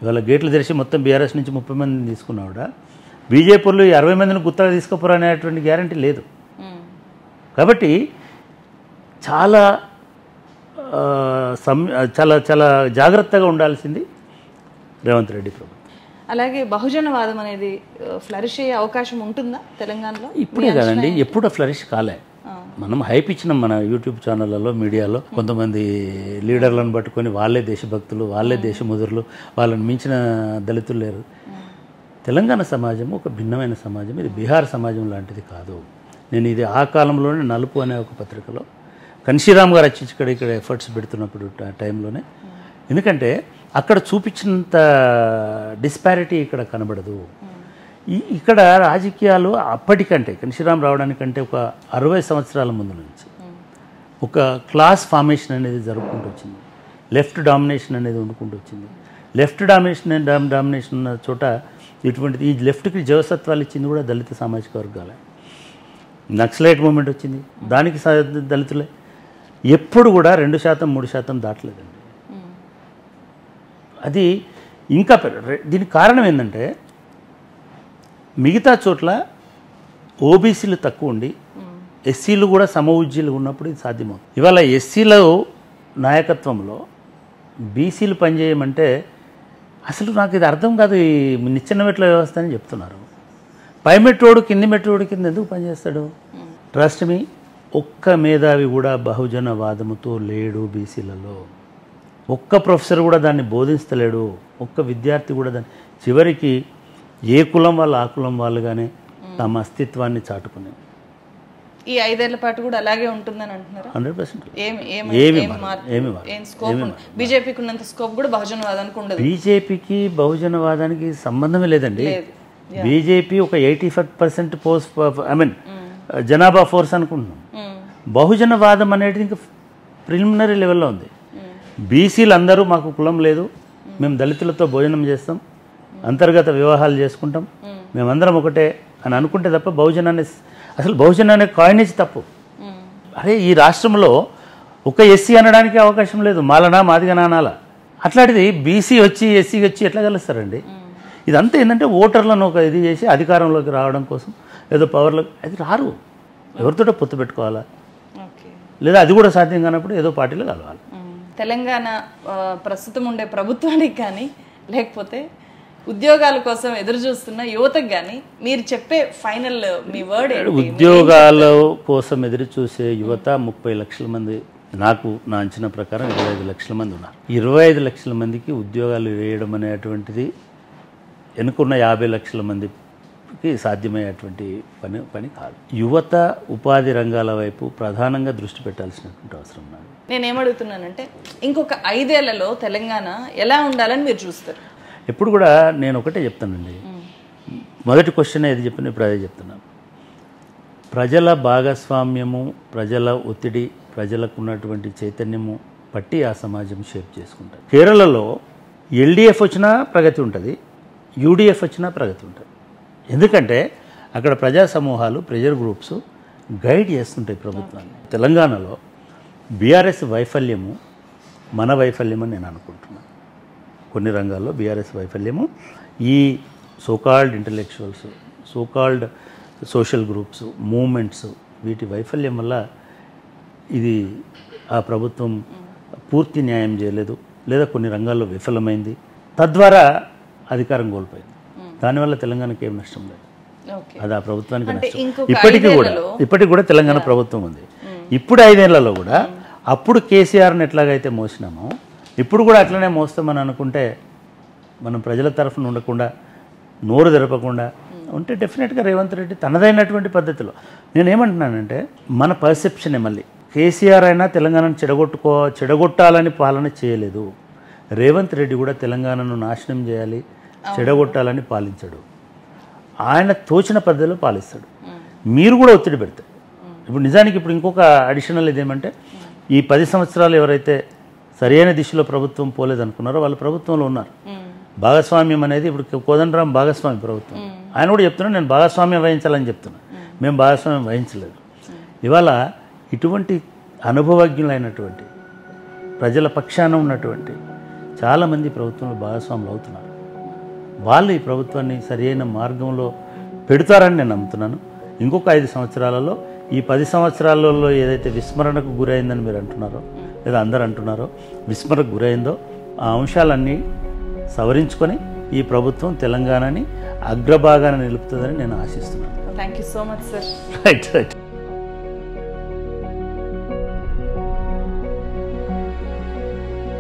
ఇవాళ గేట్లు తెరిచి మొత్తం బీఆర్ఎస్ నుంచి 30 మందిని తీసుకున్నావుడా, బీజేపీలో 60 మందిని గుత్తగా తీసుకోపోరు అనేటువంటి గ్యారంటీ లేదు. కాబట్టి చాలా చాలా జాగ్రత్తగా ఉండాల్సింది రేవంత్ రెడ్డి ప్రభుత్వం. అలాగే బహుజనవాదం అనేది ఫ్లరిష్ అయ్యే అవకాశం ఉంటుందా తెలంగాణలో? ఇప్పుడే కదండి, ఎప్పుడు ఫ్లరిష్ కాలే. మనం హైప్ ఇచ్చినాం మన యూట్యూబ్ ఛానళ్ళలో, మీడియాలో. కొంతమంది లీడర్లను పట్టుకొని వాళ్ళే దేశభక్తులు, వాళ్ళే దేశముదురులు, వాళ్ళని మించిన దళితులు లేరు. తెలంగాణ సమాజం ఒక భిన్నమైన సమాజం, ఇది బీహార్ సమాజం లాంటిది కాదు. నేను ఇది ఆ కాలంలోనే నలుపు అనే ఒక పత్రికలో కన్షీరామ్ గారు వచ్చి ఇక్కడ ఎఫర్ట్స్ పెడుతున్నప్పుడు టైంలోనే, ఎందుకంటే అక్కడ చూపించినంత డిస్పారిటీ ఇక్కడ కనబడదు. ఇక్కడ రాజకీయాలు అప్పటికంటే కన్షీరామ్ రావడానికంటే ఒక 60 సంవత్సరాల ముందు నుంచి ఒక క్లాస్ ఫార్మేషన్ అనేది జరుపుకుంటూ వచ్చింది. లెఫ్ట్ డామినేషన్ అనేది వండుకుంటూ వచ్చింది. లెఫ్ట్ డామినేషన్ ఉన్న చోట ఇటువంటిది ఈ లెఫ్ట్కి జవసత్వాలు ఇచ్చింది కూడా దళిత సామాజిక వర్గాలే. నక్సలైట్ మూమెంట్ వచ్చింది, దానికి దళితులే. ఎప్పుడు కూడా 2%, 3% దాటలేదండి. అది ఇంకా దీనికి కారణం ఏంటంటే మిగతా చోట్ల ఓబీసీలు తక్కువ ఉండి ఎస్సీలు కూడా సమఉజ్జీలు ఉన్నప్పుడు ఇది సాధ్యమవుతుంది. ఇవాళ ఎస్సీల నాయకత్వంలో బీసీలు పనిచేయమంటే అసలు నాకు ఇది అర్థం కాదు. ఈ నిచ్చెన మెట్ల వ్యవస్థ అని చెప్తున్నారు. పై మెట్రోడు కింది మెట్రోడు కింద ఎందుకు పనిచేస్తాడు? ట్రస్ట్ మీ, ఒక్క మేధావి కూడా బహుజనవాదముతో లేడు బీసీలలో. ఒక్క ప్రొఫెసర్ కూడా దాన్ని బోధిస్తలేడు. ఒక్క విద్యార్థి కూడా దాన్ని, చివరికి ఏ కులం వాళ్ళు ఆ కులం వాళ్ళుగానే తమ అస్తిత్వాన్ని చాటుకునే. ఈ 5 ఏళ్ల పాటు కూడా అలాగే ఉంటుందని అంటున్నారు. 100% బీజేపీకి ఉన్నంత స్కోప్ కూడా బహుజనవాదానికి ఉండదు. బీజేపీకి బహుజనవాదానికి సంబంధమే లేదండి. బీజేపీ ఒక 85% జనాభా ఫోర్స్ అనుకుంటున్నాం. బహుజనవాదం అనేది ఇంకా ప్రిలిమినరీ లెవెల్లో ఉంది. బీసీలు అందరూ మాకు కులం లేదు, మేము దళితులతో భోజనం చేస్తాం, అంతర్గత వివాహాలు చేసుకుంటాం, మేమందరం ఒకటే అని అనుకుంటే తప్ప బహుజన్ అనే అసలు బహుజన్ అనే కాయినేజ్ తప్పు. అరే ఈ రాష్ట్రంలో ఒక ఎస్సీ అనడానికి అవకాశం లేదు, మాలనా మాదిగనా అనాలా. అట్లాంటిది బీసీ వచ్చి ఎస్సీ వచ్చి ఎట్లా కలుస్తారండి? ఇదంతా ఏంటంటే ఓటర్లను ఒక ఇది చేసి అధికారంలోకి రావడం కోసం ఏదో పవర్లో అది రారు, ఎవరితోటో పొత్తు పెట్టుకోవాలా, లేదా అది కూడా సాధ్యం కానప్పుడు ఏదో పార్టీలో కలవాలి. తెలంగాణ ప్రస్తుతం ఉండే ప్రభుత్వానికి కానీ లేకపోతే ఉద్యోగాల కోసం ఎదురు చూస్తున్న యువతకు కానీ మీరు చెప్పే ఫైనల్ మీ వర్డ్ ఏంటి? ఉద్యోగాల కోసం ఎదురు చూసే యువత 30 లక్షల మంది, నాకు నా అంచనా ప్రకారం 25 లక్షల మంది ఉన్నారు. 25 లక్షల మందికి ఉద్యోగాలు వేయడం అనేటువంటిది ఎన్నుకున్న 50 లక్షల మందికి సాధ్యమయ్యేటువంటి పని కాదు. యువత ఉపాధి రంగాల వైపు ప్రధానంగా దృష్టి పెట్టాల్సినటువంటి అవసరం ఉన్నది. నేనేమడుగుతున్నానంటే ఇంకొక 5 ఏళ్లలో తెలంగాణ ఎలా ఉండాలని మీరు చూస్తారు? ఎప్పుడు కూడా నేను ఒకటే చెప్తానండి, మొదటి క్వశ్చన్ ఏది చెప్పిన ఇప్పుడు అదే చెప్తున్నాను. ప్రజల భాగస్వామ్యము, ప్రజల ఒత్తిడి, ప్రజలకు ఉన్నటువంటి చైతన్యము పట్టి ఆ సమాజం షేప్ చేసుకుంటారు. కేరళలో ఎల్డిఎఫ్ వచ్చినా ప్రగతి ఉంటుంది, యూడిఎఫ్ వచ్చినా ప్రగతి ఉంటుంది. ఎందుకంటే అక్కడ ప్రజా సమూహాలు, ప్రెజర్ గ్రూప్స్ గైడ్ చేస్తుంటాయి ప్రభుత్వాన్ని. తెలంగాణలో బీఆర్ఎస్ వైఫల్యము మన వైఫల్యం అని నేను అనుకుంటున్నాను. కొన్ని రంగాల్లో బీఆర్ఎస్ వైఫల్యము ఈ so called intellectuals, so called social groups, movements, వీటి వైఫల్యం వల్ల ఇది ఆ ప్రభుత్వం పూర్తి న్యాయం చేయలేదు, లేదా కొన్ని రంగాల్లో విఫలమైంది, తద్వారా అధికారం కోల్పోయింది. దానివల్ల తెలంగాణకి ఏం నష్టం లేదు, అది ఆ ప్రభుత్వానికి నష్టం. ఇప్పటికి కూడా తెలంగాణ ప్రభుత్వం ఉంది. ఇప్పుడు 5 ఏళ్లలో కూడా అప్పుడు కేసీఆర్ని ఎట్లాగైతే మోసినామో ఇప్పుడు కూడా అట్లనే మోస్తామని అనుకుంటే, మనం ప్రజల తరఫున ఉండకుండా, నోరు తెరపకుండా ఉంటే డెఫినెట్గా రేవంత్ రెడ్డి తనదైనటువంటి పద్ధతిలో, నేనేమంటున్నానంటే మన పర్సెప్షనే. మళ్ళీ కేసీఆర్ అయినా తెలంగాణను చెడగొట్టాలని పాలన చేయలేదు, రేవంత్ రెడ్డి కూడా తెలంగాణను నాశనం చేయాలి, చెడగొట్టాలని పాలించడు. ఆయన తోచిన పద్ధతిలో పాలిస్తాడు. మీరు కూడా ఒత్తిడి పెడతారు. ఇప్పుడు నిజానికి ఇప్పుడు ఇంకొక అడిషనల్ ఇదేమంటే, ఈ 10 సంవత్సరాలు ఎవరైతే సరైన దిశలో ప్రభుత్వం పోలేదనుకున్నారో వాళ్ళు ప్రభుత్వంలో ఉన్నారు. భాగస్వామ్యం అనేది ఇప్పుడు కోదండరాం భాగస్వామి ప్రభుత్వం, ఆయన కూడా చెప్తున్నాడు నేను భాగస్వామ్యం వహించాలని చెప్తున్నాను. మేము భాగస్వామ్యం వహించలేదు. ఇవాళ ఇటువంటి అనుభవజ్ఞులైనటువంటి ప్రజల పక్షాన ఉన్నటువంటి చాలామంది ప్రభుత్వంలో భాగస్వాములు అవుతున్నారు. వాళ్ళు ఈ ప్రభుత్వాన్ని సరైన మార్గంలో పెడతారని నేను నమ్ముతున్నాను. ఇంకొక 5 సంవత్సరాలలో, ఈ 10 సంవత్సరాలలో ఏదైతే విస్మరణకు గురైందని మీరు అంటున్నారో, లేదా అందరూ అంటున్నారో విస్మరణకు గురైందో, ఆ అంశాలన్నీ సవరించుకొని ఈ ప్రభుత్వం తెలంగాణని అగ్రభాగాన నిలుపుతుందని నేను ఆశిస్తున్నాను. Thank you so much sir. Right.